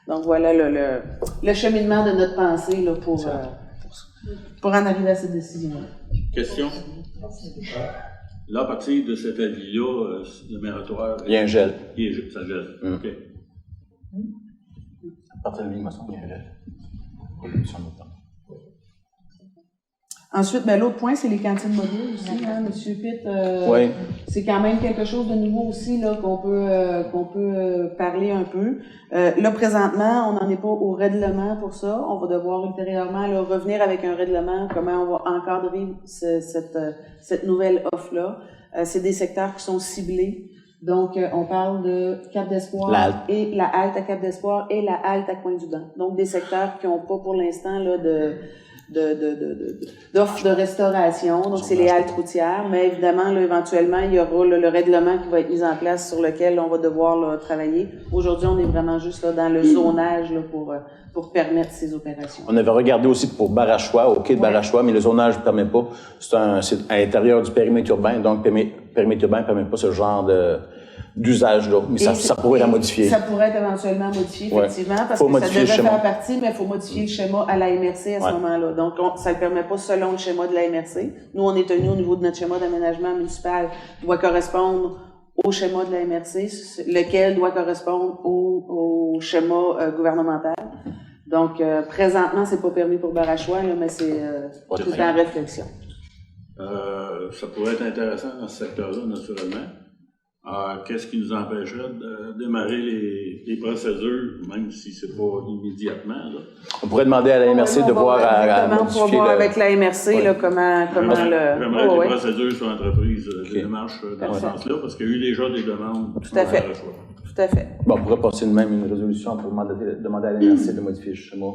S1: Donc, voilà le cheminement de notre pensée là, pour en arriver à cette décision-là.
S9: Question? Là, à partir de cet avis-là, le moratoire...
S8: Il y a un gel.
S9: Ça gèle. OK.
S8: À partir de l'animation, il y a un gel.
S1: Ensuite, l'autre point, c'est les cantines mobiles aussi, hein, Monsieur Pitt.
S8: Oui.
S1: C'est quand même quelque chose de nouveau aussi là qu'on peut parler un peu. Là, présentement, on n'en est pas au règlement pour ça. On va devoir ultérieurement là, revenir avec un règlement, comment on va encadrer cette nouvelle offre-là. C'est des secteurs qui sont ciblés. Donc, on parle de Cap d'Espoir et la halte à Cap d'Espoir et la halte à Coin-du-Banc. Donc, des secteurs qui n'ont pas pour l'instant là d'offres de restauration. Donc, c'est les haltes routières. Mais évidemment, là, éventuellement, il y aura là, le règlement qui va être mis en place sur lequel on va devoir là, travailler. Aujourd'hui, on est vraiment juste là dans le zonage là, pour permettre ces opérations.
S8: On avait regardé aussi pour Barachois, au quai de Barachois, mais le zonage ne permet pas. C'est à l'intérieur du périmètre urbain, donc le périmètre urbain ne permet pas ce genre d'usage, là. Mais ça pourrait être modifié.
S1: Ça pourrait être éventuellement modifié, effectivement, parce
S8: faut
S1: que ça devait
S8: faire
S1: partie, mais il faut modifier le schéma à la MRC à ce moment-là. Donc, ça ne le permet pas selon le schéma de la MRC. Nous, on est tenu au niveau de notre schéma d'aménagement municipal, doit correspondre au schéma de la MRC, lequel doit correspondre au schéma gouvernemental. Donc, présentement, c'est pas permis pour Barachois, là, mais c'est en réflexion.
S9: Ça pourrait être intéressant dans ce secteur-là, naturellement. Qu'est-ce qui nous empêcherait de démarrer les procédures, même si c'est pas immédiatement, là?
S8: On pourrait demander à la MRC de voir à modifier.
S1: On va voir avec la MRC là, comment
S9: J'aimerais que les procédures sur l'entreprise démarchent dans ce sens-là, parce qu'il y a eu déjà des demandes.
S1: Tout à fait. Tout à fait.
S8: Bon, on pourrait passer même une résolution pour demander à la MRC de modifier le schéma.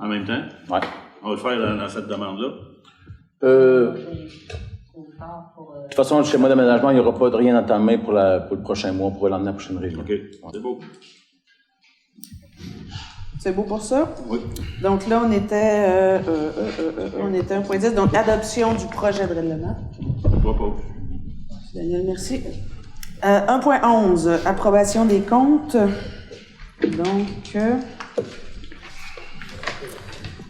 S9: En même temps?
S8: Oui.
S9: On va le faire dans cette demande-là.
S8: De toute façon, le schéma d'aménagement, il n'y aura pas de rien entamé pour le prochain mois, on pourrait l'emmener à la prochaine réunion.
S9: OK, c'est beau.
S1: C'est beau pour ça?
S9: Oui.
S1: Donc là, on était 1.10, donc adoption du projet de règlement.
S9: Pas.
S1: Daniel, merci. 1.11, approbation des comptes.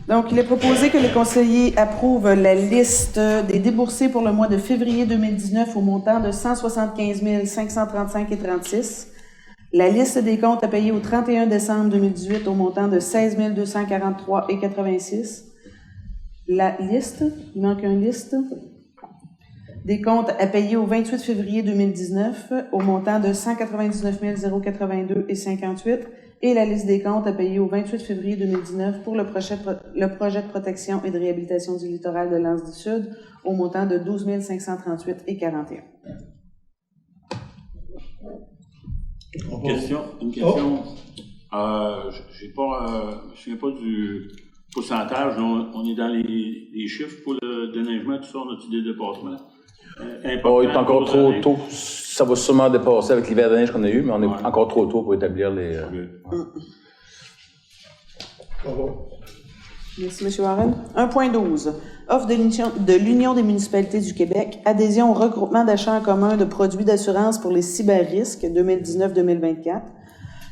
S1: Donc, il est proposé que les conseillers approuvent la liste des déboursés pour le mois de février 2019 au montant de 175 535,36 $. La liste des comptes à payer au 31 décembre 2018 au montant de 16 243,86 $. La liste, il manque une liste, des comptes à payer au 28 février 2019 au montant de 199 082,58 $. Et la liste des comptes à payer au 28 février 2019 pour le projet de protection et de réhabilitation du littoral de l'Anse du Sud au montant de 12 538,41 $.
S9: Une question. Je me souviens pas du pourcentage. On est dans les chiffres pour le déneigement, tout ça, on a-tu des dépassements?
S8: Il est encore trop tôt. Ça va sûrement dépasser avec l'hiver de neige qu'on a eu, mais on est encore trop tôt pour établir les...
S1: Merci, M. Warren. 1.12. Offre de l'Union des municipalités du Québec, adhésion au regroupement d'achat en commun de produits d'assurance pour les cyberrisques 2019-2024.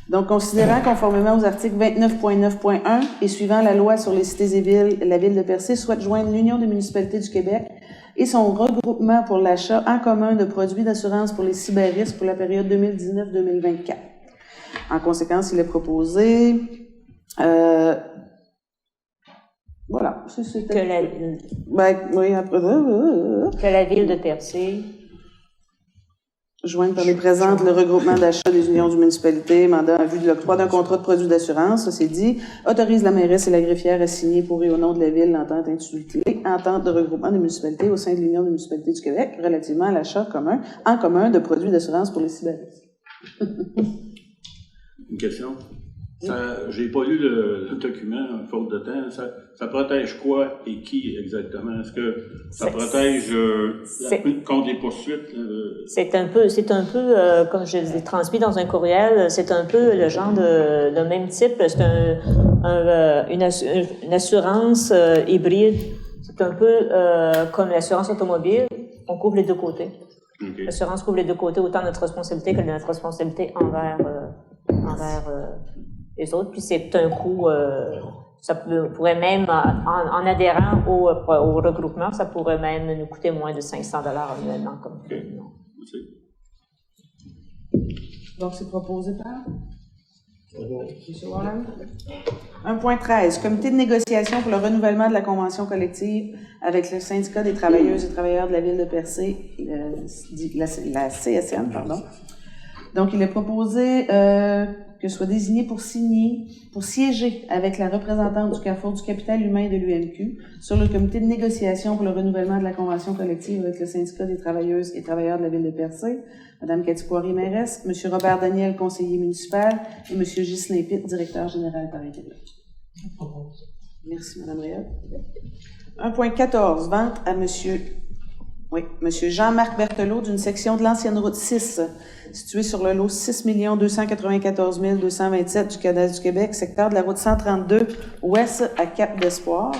S1: Donc, considérant conformément aux articles 29.9.1 et suivant la loi sur les cités et villes, la Ville de Percé souhaite joindre l'Union des municipalités du Québec et son regroupement pour l'achat en commun de produits d'assurance pour les cyberrisques pour la période 2019-2024. En conséquence, il est proposé... voilà.
S7: Que la Ville de Percé
S1: joindre par les présentes le regroupement d'achat des unions de municipalités, mandat en vue de l'octroi d'un contrat de produits d'assurance, ça c'est dit, autorise la mairesse et la greffière à signer pour et au nom de la Ville l'entente intitulée « Entente de regroupement des municipalités au sein de l'Union des municipalités du Québec relativement à l'achat en commun de produits d'assurance pour les cyberrisques. »
S9: Une question? J'ai pas lu le document, faute de temps. Ça protège quoi et qui exactement? Est-ce que ça protège contre les poursuites?
S7: C'est un peu, comme je l'ai transmis dans un courriel, c'est un peu le genre de même type. C'est une assurance hybride. C'est un peu comme l'assurance automobile. On couvre les deux côtés. Okay. L'assurance couvre les deux côtés, autant notre responsabilité que notre responsabilité envers les autres. Puis c'est un coût, ça pourrait même, en adhérant au regroupement, ça pourrait même nous coûter moins de 500 $ annuellement. Comme
S1: Donc c'est proposé par M. Warren. 1.13. Comité de négociation pour le renouvellement de la convention collective avec le syndicat des travailleuses et travailleurs de la Ville de Percé, la CSN, pardon. Donc il est proposé que soit désigné pour siéger avec la représentante du Carrefour du capital humain de l'UMQ sur le comité de négociation pour le renouvellement de la convention collective avec le syndicat des travailleuses et travailleurs de la Ville de Percé, Mme Cathy Poirier, mairesse, M. Robert Daniel, conseiller municipal, et M. Ghislain Pitt, directeur général par intérim. Merci, Mme Réal. 1.14. Vente à M. Jean-Marc Berthelot d'une section de l'ancienne route 6, située sur le lot 6 294 227 du Cadastre du Québec, secteur de la route 132 ouest à Cap d'Espoir.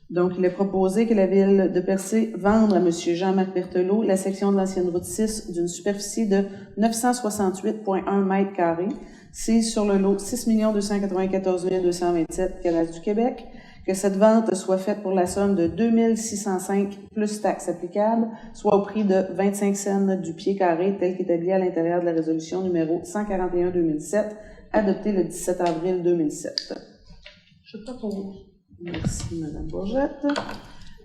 S1: Donc, il est proposé que la Ville de Percé vende à M. Jean-Marc Berthelot la section de l'ancienne route 6 d'une superficie de 968,1 mètres carrés, sise sur le lot 6 294 227 Canadiens du Québec, que cette vente soit faite pour la somme de 2 605 plus taxes applicables, soit au prix de 25 cents du pied carré, tel qu'établi à l'intérieur de la résolution numéro 141-2007, adoptée le 17 avril 2007. Je propose. Merci, Mme Bourgette.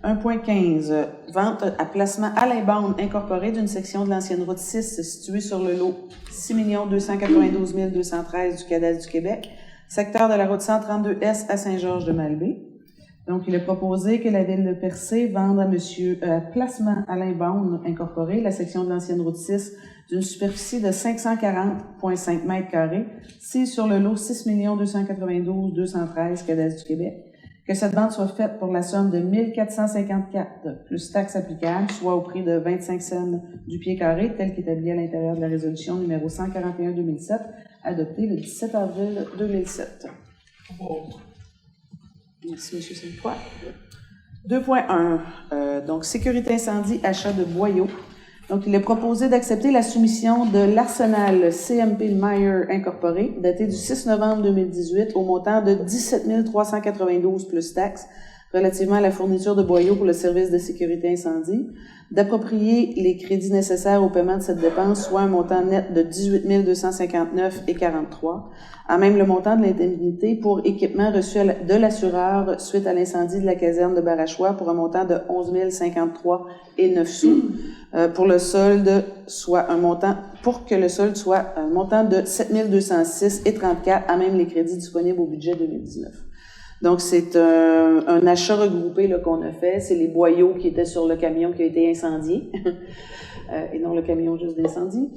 S1: 1.15. Vente à placement Alain Bond incorporé d'une section de l'ancienne route 6 située sur le lot 6 292 213 du Cadastre du Québec, secteur de la route 132S à Saint-Georges-de-Malbaie. Donc, il est proposé que la Ville de Percé vende à placement Alain Bond incorporé la section de l'ancienne route 6 d'une superficie de 540,5 mètres carrés, sise sur le lot 6 292 213 Cadastre du Québec, que cette vente soit faite pour la somme de 1 454 plus taxes applicables, soit au prix de 25 cents du pied carré, tel qu'établi à l'intérieur de la résolution numéro 141-2007, adoptée le 17 avril 2007. Merci, M. Sainte-Croix. 2.1. Donc, sécurité incendie, achat de boyaux. Donc, il est proposé d'accepter la soumission de l'Arsenal CMP Meyer Incorporé, daté du 6 novembre 2018, au montant de 17 392 plus taxes, relativement à la fourniture de boyaux pour le service de sécurité incendie, d'approprier les crédits nécessaires au paiement de cette dépense, soit un montant net de 18 259,43, en même le montant de l'indemnité pour équipement reçu de l'assureur suite à l'incendie de la caserne de Barachois pour un montant de 11 053,09 sous, pour le solde, soit un montant, pour que le solde soit un montant de 7 206,34, à même les crédits disponibles au budget 2019. Donc, c'est un achat regroupé là, qu'on a fait. C'est les boyaux qui étaient sur le camion qui a été incendié, et non le camion juste d'incendie.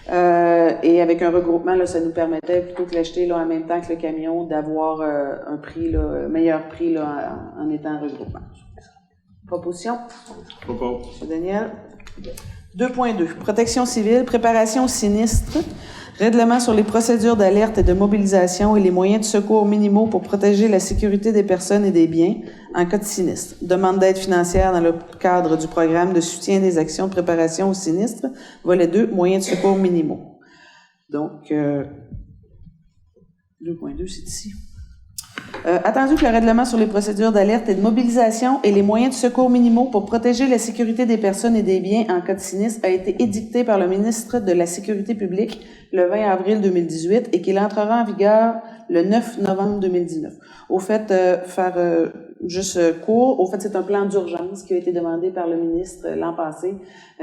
S1: Et avec un regroupement, là, ça nous permettait, plutôt que l'acheter là, en même temps que le camion, d'avoir un prix, là, meilleur prix là, en étant en regroupement. Proposition?
S9: Propose.
S1: M. Daniel. 2.2. Protection civile, préparation au sinistre, règlement sur les procédures d'alerte et de mobilisation et les moyens de secours minimaux pour protéger la sécurité des personnes et des biens en cas de sinistre. Demande d'aide financière dans le cadre du programme de soutien des actions de préparation au sinistre. Volet 2, moyens de secours minimaux. Donc, 2.2, c'est ici. Attendu que le règlement sur les procédures d'alerte et de mobilisation et les moyens de secours minimaux pour protéger la sécurité des personnes et des biens en cas de sinistre a été édicté par le ministre de la Sécurité publique le 20 avril 2018 et qu'il entrera en vigueur le 9 novembre 2019. Au fait, juste court, au fait, c'est un plan d'urgence qui a été demandé par le ministre l'an passé,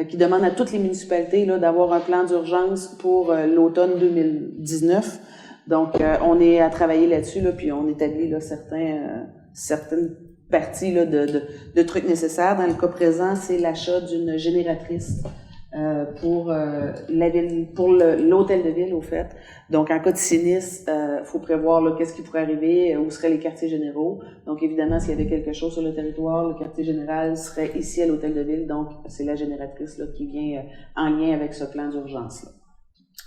S1: qui demande à toutes les municipalités là, d'avoir un plan d'urgence pour l'automne 2019. Donc, on est à travailler là-dessus, là, puis on établit là, certaines parties là, de trucs nécessaires. Dans le cas présent, c'est l'achat d'une génératrice pour la ville, pour l'hôtel de ville, au fait. Donc, en cas de sinistre, faut prévoir là, qu'est-ce qui pourrait arriver, où seraient les quartiers généraux. Donc, évidemment, s'il y avait quelque chose sur le territoire, le quartier général serait ici à l'hôtel de ville. Donc, c'est la génératrice là, qui vient en lien avec ce plan d'urgence-là.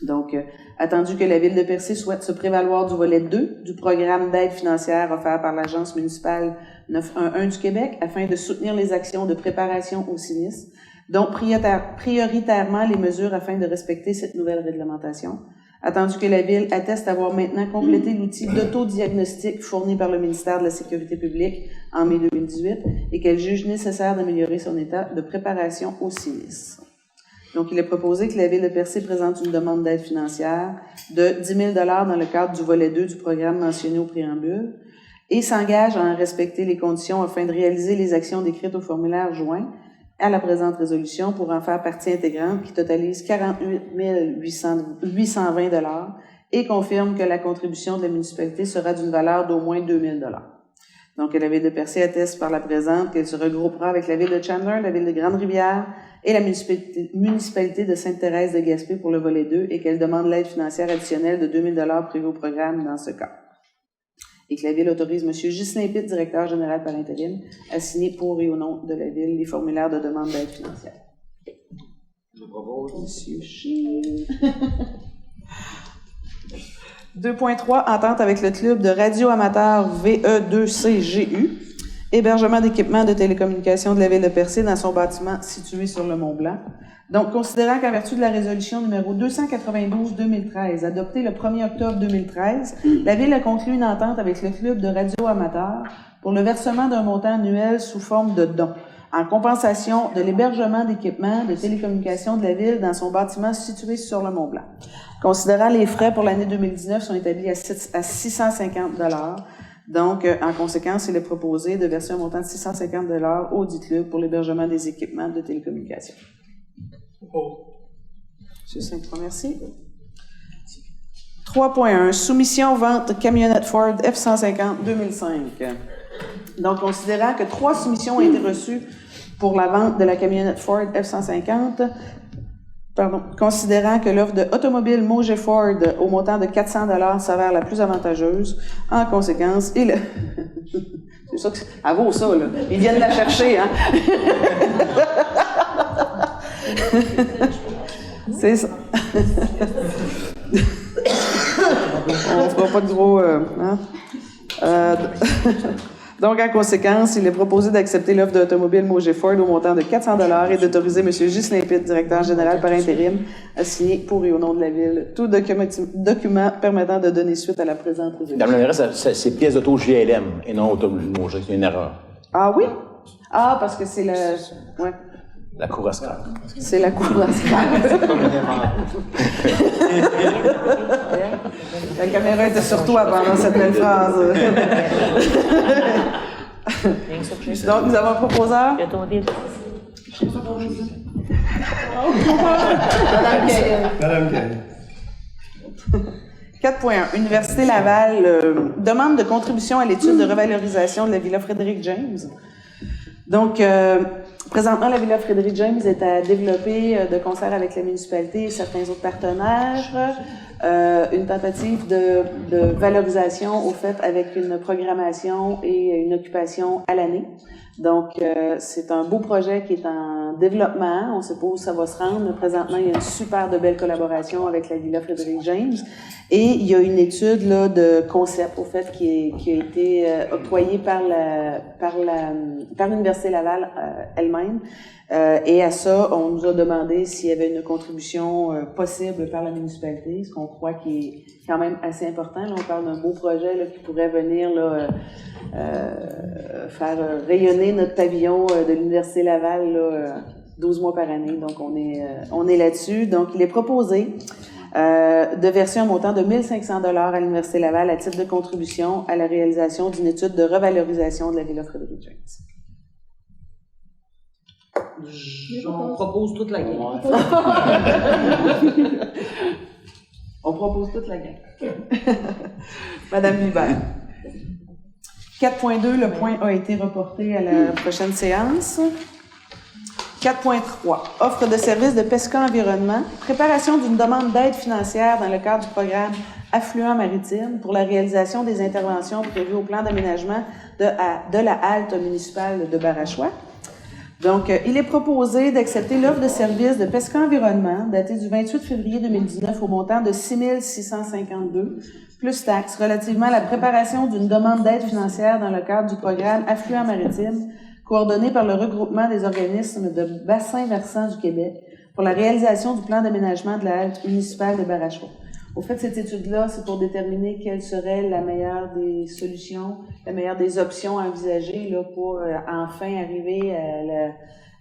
S1: Donc, attendu que la Ville de Percé souhaite se prévaloir du volet 2 du programme d'aide financière offert par l'Agence municipale 911 du Québec afin de soutenir les actions de préparation au sinistre, dont prioritairement les mesures afin de respecter cette nouvelle réglementation. Attendu que la Ville atteste avoir maintenant complété l'outil d'autodiagnostic fourni par le ministère de la Sécurité publique en mai 2018 et qu'elle juge nécessaire d'améliorer son état de préparation au sinistre. Donc, il est proposé que la Ville de Percé présente une demande d'aide financière de 10 000 $ dans le cadre du volet 2 du programme mentionné au préambule et s'engage à en respecter les conditions afin de réaliser les actions décrites au formulaire joint à la présente résolution pour en faire partie intégrante qui totalise 48 820 $ et confirme que la contribution de la municipalité sera d'une valeur d'au moins 2 000 $. Donc, la Ville de Percé atteste par la présente qu'elle se regroupera avec la Ville de Chandler, la Ville de Grande-Rivière et la municipalité de Sainte-Thérèse de Gaspé pour le volet 2 et qu'elle demande l'aide financière additionnelle de 2 000 $ prévue au programme dans ce cas. Et que la Ville autorise M. Ghislain Pitt, directeur général par intérim, à signer pour et au nom de la Ville les formulaires de demande d'aide financière.
S9: Je propose.
S1: M. Chine. 2.3, entente avec le club de radio amateur VE2CGU, Hébergement d'équipements de télécommunications de la ville de Percé dans son bâtiment situé sur le Mont-Blanc. Donc, considérant qu'en vertu de la résolution numéro 292-2013, adoptée le 1er octobre 2013, la ville a conclu une entente avec le club de radio amateur pour le versement d'un montant annuel sous forme de dons, en compensation de l'hébergement d'équipements de télécommunications de la ville dans son bâtiment situé sur le Mont-Blanc. Considérant les frais pour l'année 2019 sont établis à 650 $. Donc, en conséquence, il est proposé de verser un montant de 650 $ au dit club pour l'hébergement des équipements de télécommunications. Monsieur Saint-Croix, merci. 3.1. Soumission vente camionnette Ford F-150 2005. Donc, considérant que 3 soumissions ont été reçues pour la vente de la camionnette Ford F-150, considérant que l'offre de automobile Mauger Ford au montant de 400 $ s'avère la plus avantageuse, en conséquence, c'est ça que elle vaut ça, là. Ils viennent la chercher, hein? C'est ça. On fera pas de gros... Donc, en conséquence, il est proposé d'accepter l'offre d'automobile Mauger Ford au montant de 400 $ et d'autoriser M. Ghislain Pitt, directeur général par intérim, à signer pour et au nom de la Ville tout document permettant de donner suite à la présente résolution.
S8: Madame la mairesse, c'est pièce d'auto JLM et non automobile Mauger. C'est une erreur.
S1: Ah oui? Ah, parce que c'est la... Ouais.
S8: La cour à scrap.
S1: C'est la cour à scrap. La caméra était sur toi pendant cette belle phrase. Donc, nous avons un proposeur.
S10: Madame Caillé.
S1: 4.1. Université Laval demande de contribution à l'étude de revalorisation de la Villa Frédéric James. Donc, présentement, la Villa Frédéric James est à développer de concert avec la municipalité et certains autres partenaires, une tentative de valorisation au fait avec une programmation et une occupation à l'année. Donc, c'est un beau projet qui est en développement. On ne sait pas où ça va se rendre, mais présentement, il y a une super de belle collaboration avec la Villa Frédéric James. Et il y a une étude là, de concept, au fait, qui a été octroyée par l'Université Laval elle-même. Et à ça, on nous a demandé s'il y avait une contribution possible par la municipalité, ce qu'on croit qui est quand même assez important. Là, on parle d'un beau projet là, qui pourrait venir là, faire rayonner notre pavillon de l'Université Laval là, 12 mois par année. Donc, on est là-dessus. Donc, il est proposé de verser un montant de 1 500 $ à l'Université Laval à titre de contribution à la réalisation d'une étude de revalorisation de la Villa Frédéric James.
S4: On propose toute la gang.
S1: On propose toute la gang. Madame Hubert. 4.2, le point a été reporté à la prochaine séance. 4.3, offre de services de PESCA Environnement, préparation d'une demande d'aide financière dans le cadre du programme Affluent maritime pour la réalisation des interventions prévues au plan d'aménagement de la halte municipale de Barachois. Donc, il est proposé d'accepter l'offre de services de PESCA Environnement datée du 28 février 2019 au montant de 6 652 plus taxes relativement à la préparation d'une demande d'aide financière dans le cadre du programme Affluent maritime coordonné par le regroupement des organismes de bassins versants du Québec pour la réalisation du plan d'aménagement de la halte municipale de Barachois. Au fait, cette étude-là, c'est pour déterminer quelle serait la meilleure des solutions, la meilleure des options à envisager là, pour enfin arriver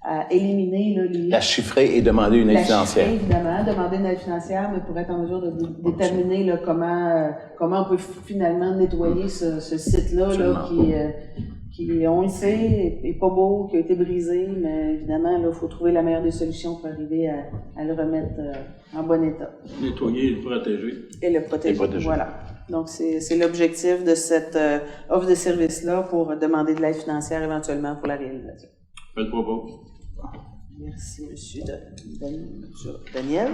S1: à éliminer là,
S8: la chiffrer et demander une aide financière.
S1: La chiffrer, évidemment, demander une aide financière, mais pour être en mesure de déterminer là, comment on peut finalement nettoyer ce site-là là, qui, on le sait, est pas beau, qui a été brisé, mais évidemment, là, il faut trouver la meilleure des solutions pour arriver à le remettre en bon état.
S9: Nettoyer et le protéger.
S1: Et le protéger, voilà. Donc, c'est l'objectif de cette offre de service-là pour demander de l'aide financière éventuellement pour la réalisation.
S9: Je le propose.
S1: Merci, M. Daniel.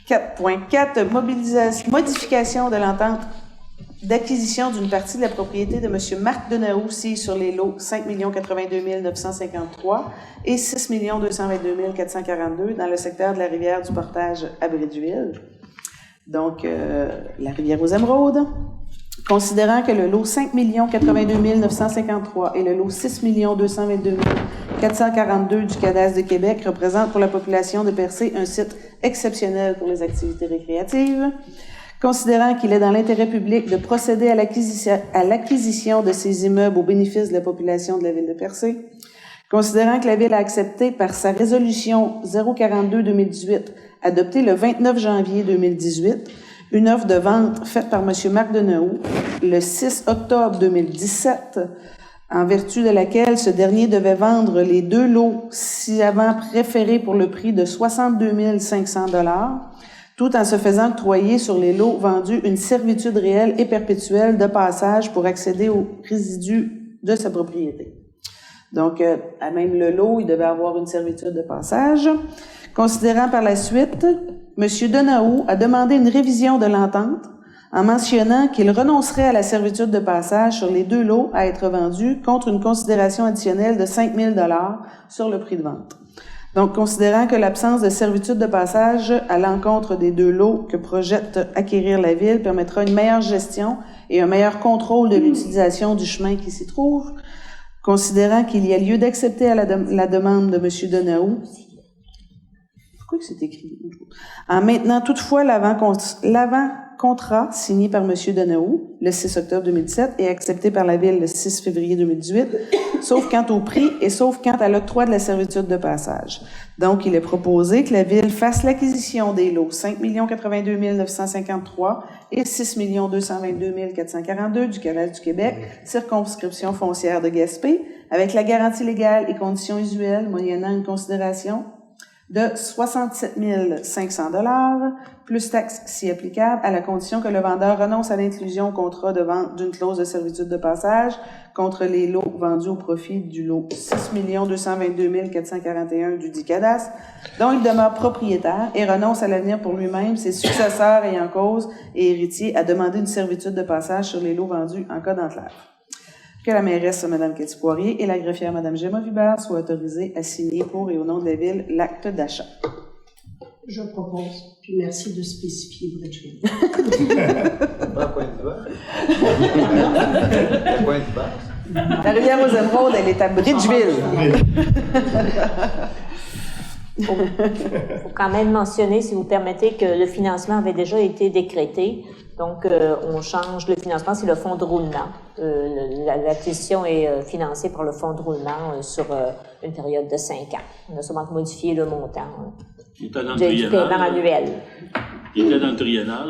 S1: 4.4, modification de l'entente d'acquisition d'une partie de la propriété de M. Marc Denaroux sur les lots 5 82 953 et 6 222 442 dans le secteur de la rivière du Portage à Bridgeville. Donc, la rivière aux Émeraudes. Considérant que le lot 5 82 953 et le lot 6 222 442 du Cadastre de Québec représentent pour la population de Percé un site exceptionnel pour les activités récréatives. Considérant qu'il est dans l'intérêt public de procéder à l'acquisition de ces immeubles au bénéfice de la population de la ville de Percé. Considérant que la ville a accepté par sa résolution 042-2018, adoptée le 29 janvier 2018, une offre de vente faite par M. Marc Denehoult le 6 octobre 2017, en vertu de laquelle ce dernier devait vendre les 2 lots ci-avant préférés pour le prix de 62 500 $, tout en se faisant octroyer sur les lots vendus une servitude réelle et perpétuelle de passage pour accéder aux résidus de sa propriété. Donc, à même le lot, il devait avoir une servitude de passage. Considérant par la suite, M. Denehoult a demandé une révision de l'entente en mentionnant qu'il renoncerait à la servitude de passage sur les 2 lots à être vendus contre une considération additionnelle de 5 000 $ sur le prix de vente. Donc, considérant que l'absence de servitude de passage à l'encontre des 2 lots que projette acquérir la Ville permettra une meilleure gestion et un meilleur contrôle de l'utilisation du chemin qui s'y trouve, considérant qu'il y a lieu d'accepter la demande de M. Denehoult, pourquoi c'est écrit? En maintenant toutefois l'avant-contrat signé par M. Denehoult le 6 octobre 2017 et accepté par la Ville le 6 février 2018, sauf quant au prix et sauf quant à l'octroi de la servitude de passage. Donc, il est proposé que la Ville fasse l'acquisition des lots 5 82 953 et 6 222 442 du Cadastre du Québec, circonscription foncière de Gaspé, avec la garantie légale et conditions usuelles, moyennant une considération de 67 500 $, plus taxes si applicable, à la condition que le vendeur renonce à l'inclusion au contrat de vente d'une clause de servitude de passage contre les lots vendus au profit du lot 6 222 441 du dit cadastre, dont il demeure propriétaire et renonce à l'avenir pour lui-même, ses successeurs ayant cause et héritiers à demander une servitude de passage sur les lots vendus en cas d'enclave. Que la mairesse, Mme Cathy Poirier, et la greffière, Mme Gemma Vibert, soient autorisées à signer pour et au nom de la Ville l'acte d'achat.
S2: Je propose. Puis merci de spécifier Bridgeville.
S11: Pas point de base. Point de base.
S1: La rivière aux Émeraudes, elle est à Bridgeville.
S7: Il faut quand même mentionner, si vous permettez, que le financement avait déjà été décrété. Donc, on change le financement, c'est le fonds de roulement. L'acquisition est financée par le fonds de roulement sur une période de 5 ans. On a seulement modifié le montant
S9: du paiement
S7: annuel.
S9: Il était dans le triennal?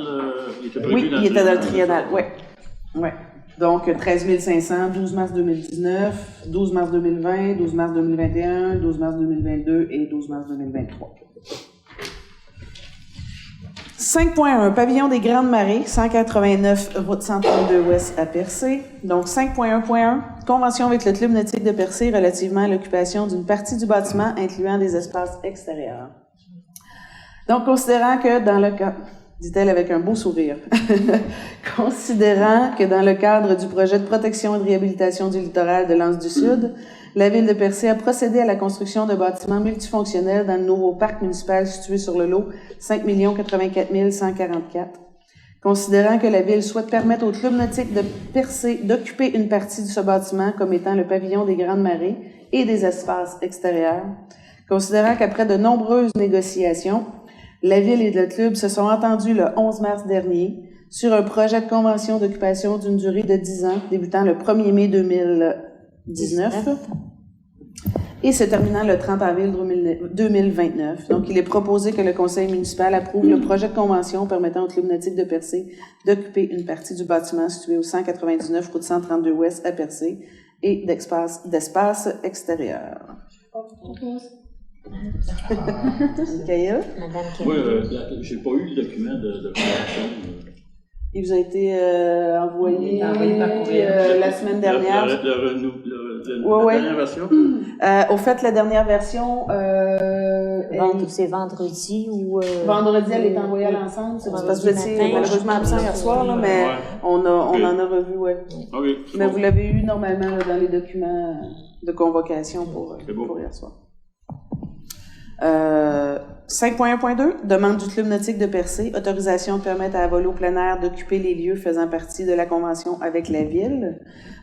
S1: Oui, il était dans le triennal, oui. Ouais. Donc, 13 500, 12 mars 2019, 12 mars 2020, 12 mars 2021, 12 mars 2022 et 12 mars 2023. 5.1, pavillon des Grandes Marées, 189 route 132 Ouest à Percé. Donc, 5.1.1, convention avec le Club nautique de Percé relativement à l'occupation d'une partie du bâtiment incluant des espaces extérieurs. Donc, considérant que dans le cas, dit-elle avec un beau sourire, considérant que dans le cadre du projet de protection et de réhabilitation du littoral de l'Anse du Sud, la Ville de Percé a procédé à la construction de bâtiments multifonctionnels dans le nouveau parc municipal situé sur le lot 5 84 144. Considérant que la Ville souhaite permettre au Club nautique de Percé d'occuper une partie de ce bâtiment comme étant le pavillon des Grandes Marées et des espaces extérieurs, considérant qu'après de nombreuses négociations, la Ville et le Club se sont entendus le 11 mars dernier sur un projet de convention d'occupation d'une durée de 10 ans, débutant le 1er mai 2019 et se terminant le 30 avril 2029. Donc, il est proposé que le conseil municipal approuve le projet de convention permettant au Club nautique de Percé d'occuper une partie du bâtiment situé au 199 route 132 Ouest à Percé et d'espace extérieur. Michael?
S9: Oui, j'ai pas eu le document de convention.
S1: Il vous a été envoyé la semaine dernière.
S9: La dernière version?
S1: Au fait, la dernière version...
S7: c'est vendredi ou...
S1: vendredi, elle est envoyée à l'ensemble. C'est parce que vous étiez malheureusement absent hier soir, là, mais on en a revu, oui.
S9: Okay,
S1: mais vous l'avez eu normalement là, dans les documents de convocation pour hier soir. 5.1.2, demande du Club nautique de Percé, autorisation de permettre à Avolo plein air d'occuper les lieux faisant partie de la convention avec la ville.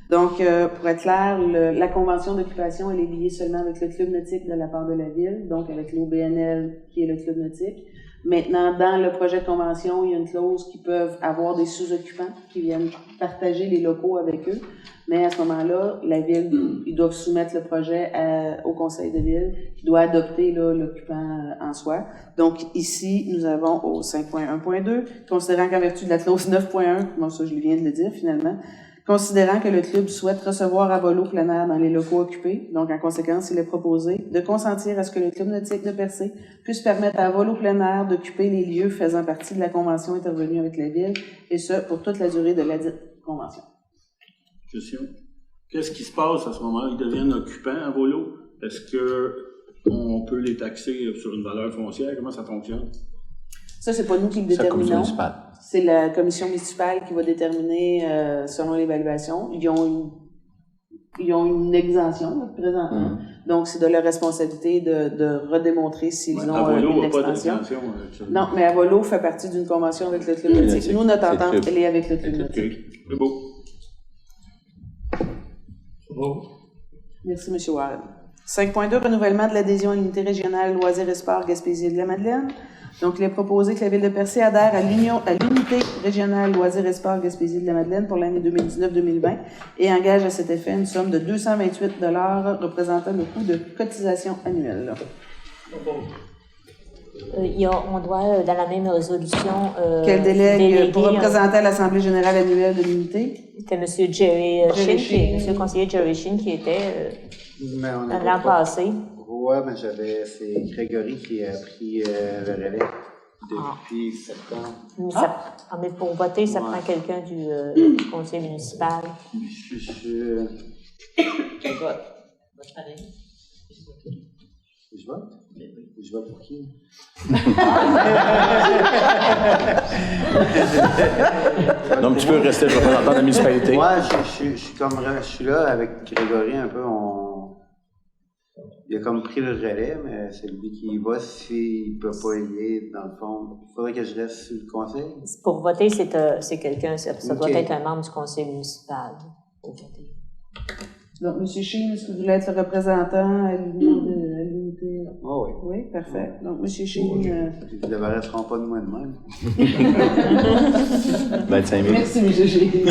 S1: Donc, pour être clair, la convention d'occupation, elle est liée seulement avec le Club nautique de la part de la ville, donc avec l'OBNL qui est le Club nautique. Maintenant, dans le projet de convention, il y a une clause qui peuvent avoir des sous-occupants qui viennent partager les locaux avec eux. Mais à ce moment-là, la ville, ils doivent soumettre le projet au conseil de ville qui doit adopter l'occupant en soi. Donc ici, nous avons au 5.1.2, considérant qu'en vertu de la clause 9.1, bon ça je viens de le dire finalement, considérant que le club souhaite recevoir Avolo plein air dans les locaux occupés, donc en conséquence, il est proposé de consentir à ce que le Club nautique de Percé puisse permettre à Avolo plein air d'occuper les lieux faisant partie de la convention intervenue avec la ville, et ce, pour toute la durée de la dite convention.
S9: Question. Qu'est-ce qui se passe à ce moment-là? Ils deviennent occupants à Avolo? Est-ce qu'on peut les taxer sur une valeur foncière? Comment ça fonctionne?
S1: Ça, c'est pas nous qui le déterminons. C'est la commission municipale qui va déterminer selon l'évaluation. Ils ont une exemption là, présentement. Donc, c'est de leur responsabilité de redémontrer s'ils ont une extension. Non, mais Avolo fait partie d'une convention avec le Club nautique. Nous, notre entente, elle est avec le Club nautique.
S9: C'est beau.
S1: Merci, M. Warren. 5.2, renouvellement de l'adhésion à l'unité régionale Loisirs et Sports Gaspésie-de-la-Madeleine. Donc, il est proposé que la Ville de Percé adhère à l'unité régionale Loisirs et Sports Gaspésie-de-la-Madeleine pour l'année 2019-2020 et engage à cet effet une somme de 228 $ représentant le coût de cotisation annuelle.
S7: On doit, dans la même résolution...
S1: Qu'elle délègue pour représenter à l'Assemblée générale annuelle de l'unité?
S7: C'était M. Jerry Shinn, M. conseiller Jerry Shinn qui était l'an passé.
S11: Oui, mais c'est Grégory qui a pris le relais depuis septembre.
S7: Mais pour voter, ça prend quelqu'un du conseil municipal.
S11: Je vote. Je vote? Je vote pour qui?
S8: Donc, tu peux rester représentant de la municipalité.
S11: Moi, je suis là avec Grégory un peu. Il a comme pris le relais, mais c'est lui qui y va s'il ne peut pas y aller, dans le fond. Il faudrait que je reste sur le conseil.
S7: Pour voter, c'est quelqu'un, ça doit être un membre du conseil municipal. Pour voter.
S1: Donc, M. Shinn, est-ce que vous voulez être le représentant à l'unité?
S11: Oh, oui.
S1: Oui, parfait. Donc, M. Shinn...
S11: Ils ne débarrasseront pas de moi de même.
S8: 25 000.
S1: Merci, M. Shinn.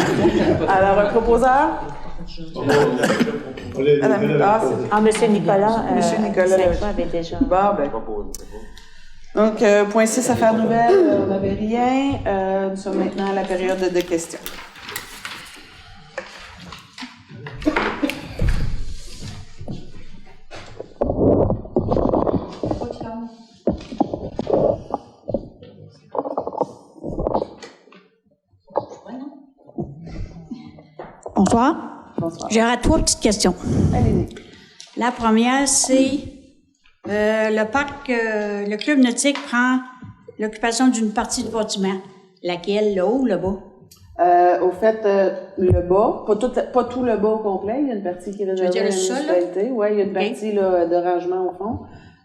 S1: Alors, un proposeur?
S7: M. Nicolas.
S1: M. Nicolas
S7: avait déjà.
S1: Bon, ben. Donc, point 6, affaires nouvelles, on n'avait rien. Nous sommes maintenant à la période de questions.
S12: Bonsoir.
S1: Bonsoir.
S12: J'aurais 3 petites questions.
S1: Allez-y.
S12: La première, c'est le parc, le club nautique prend l'occupation d'une partie du bâtiment. Laquelle, là haut ou là-bas?
S1: Au fait, le bas, pas tout le bas au complet, il y a une partie qui est réservée à la municipalité. Oui, il y a une partie là, de rangement au fond.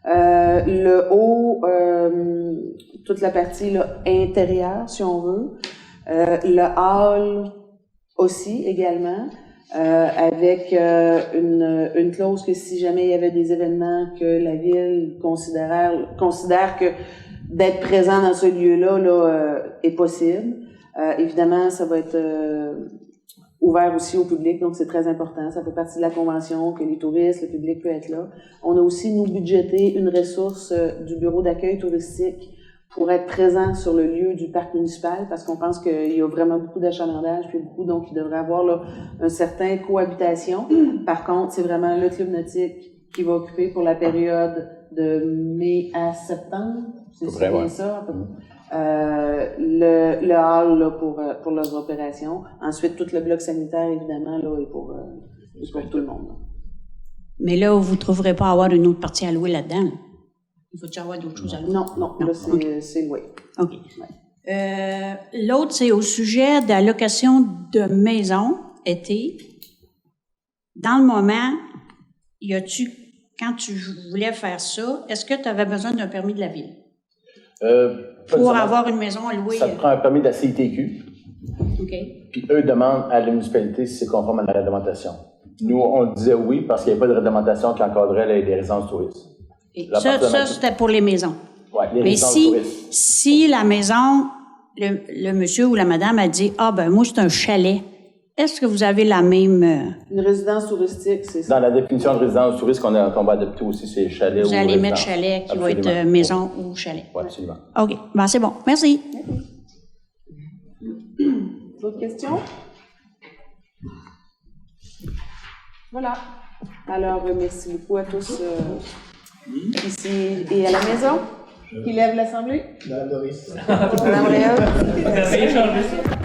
S1: Le haut, toute la partie là, intérieure, si on veut. Le hall aussi, également. Avec une clause que si jamais il y avait des événements que la ville considère que d'être présent dans ce lieu-là là, est possible. Évidemment, ça va être ouvert aussi au public, donc c'est très important. Ça fait partie de la convention que les touristes, le public peut être là. On a aussi, nous, budgété une ressource du bureau d'accueil touristique pour être présent sur le lieu du parc municipal, parce qu'on pense qu'il y a vraiment beaucoup d'achalandage, puis donc il devrait avoir là un certain cohabitation. Par contre, c'est vraiment le club nautique qui va occuper pour la période de mai à septembre. C'est bien ça, à peu près. Le hall là, pour leurs opérations. Ensuite, tout le bloc sanitaire, évidemment, là, est pour tout le monde. Là.
S12: Mais là, vous ne trouverez pas avoir une autre partie à louer là-dedans. Là. Il faut-tu avoir d'autres choses à louer?
S1: Non, là, c'est loué.
S12: OK. Ouais. L'autre, c'est au sujet de la location de maisons été. Dans le moment, y a-tu quand tu voulais faire ça, est-ce que tu avais besoin d'un permis de la ville?
S8: Pour
S12: avoir une maison à louer?
S8: Ça te prend un permis de la CITQ.
S12: OK.
S8: Puis eux demandent à la municipalité si c'est conforme à la réglementation. Nous, on disait oui parce qu'il n'y avait pas de réglementation qui encadrait les résidences touristes.
S12: Ça, c'était pour les maisons.
S8: Oui, les
S12: Mais
S8: résidences touristes.
S12: si la maison, le monsieur ou la madame a dit « Ah, ben moi, c'est un chalet », est-ce que vous avez la même...
S1: Une résidence touristique, c'est ça?
S8: Dans la définition de résidence touriste qu'on va adopter aussi, c'est chalet ou
S12: Vous allez mettre
S8: résidence.
S12: chalet qui
S8: Absolument.
S12: va être maison ou chalet.
S8: Oui, absolument.
S12: OK. Ben, c'est bon. Merci.
S1: D'autres questions? Voilà. Alors, merci beaucoup à tous ici et à la maison. Qui lève l'Assemblée?
S10: Madame Doris.
S1: Madame Réal.
S13: Vous avez échangé ça?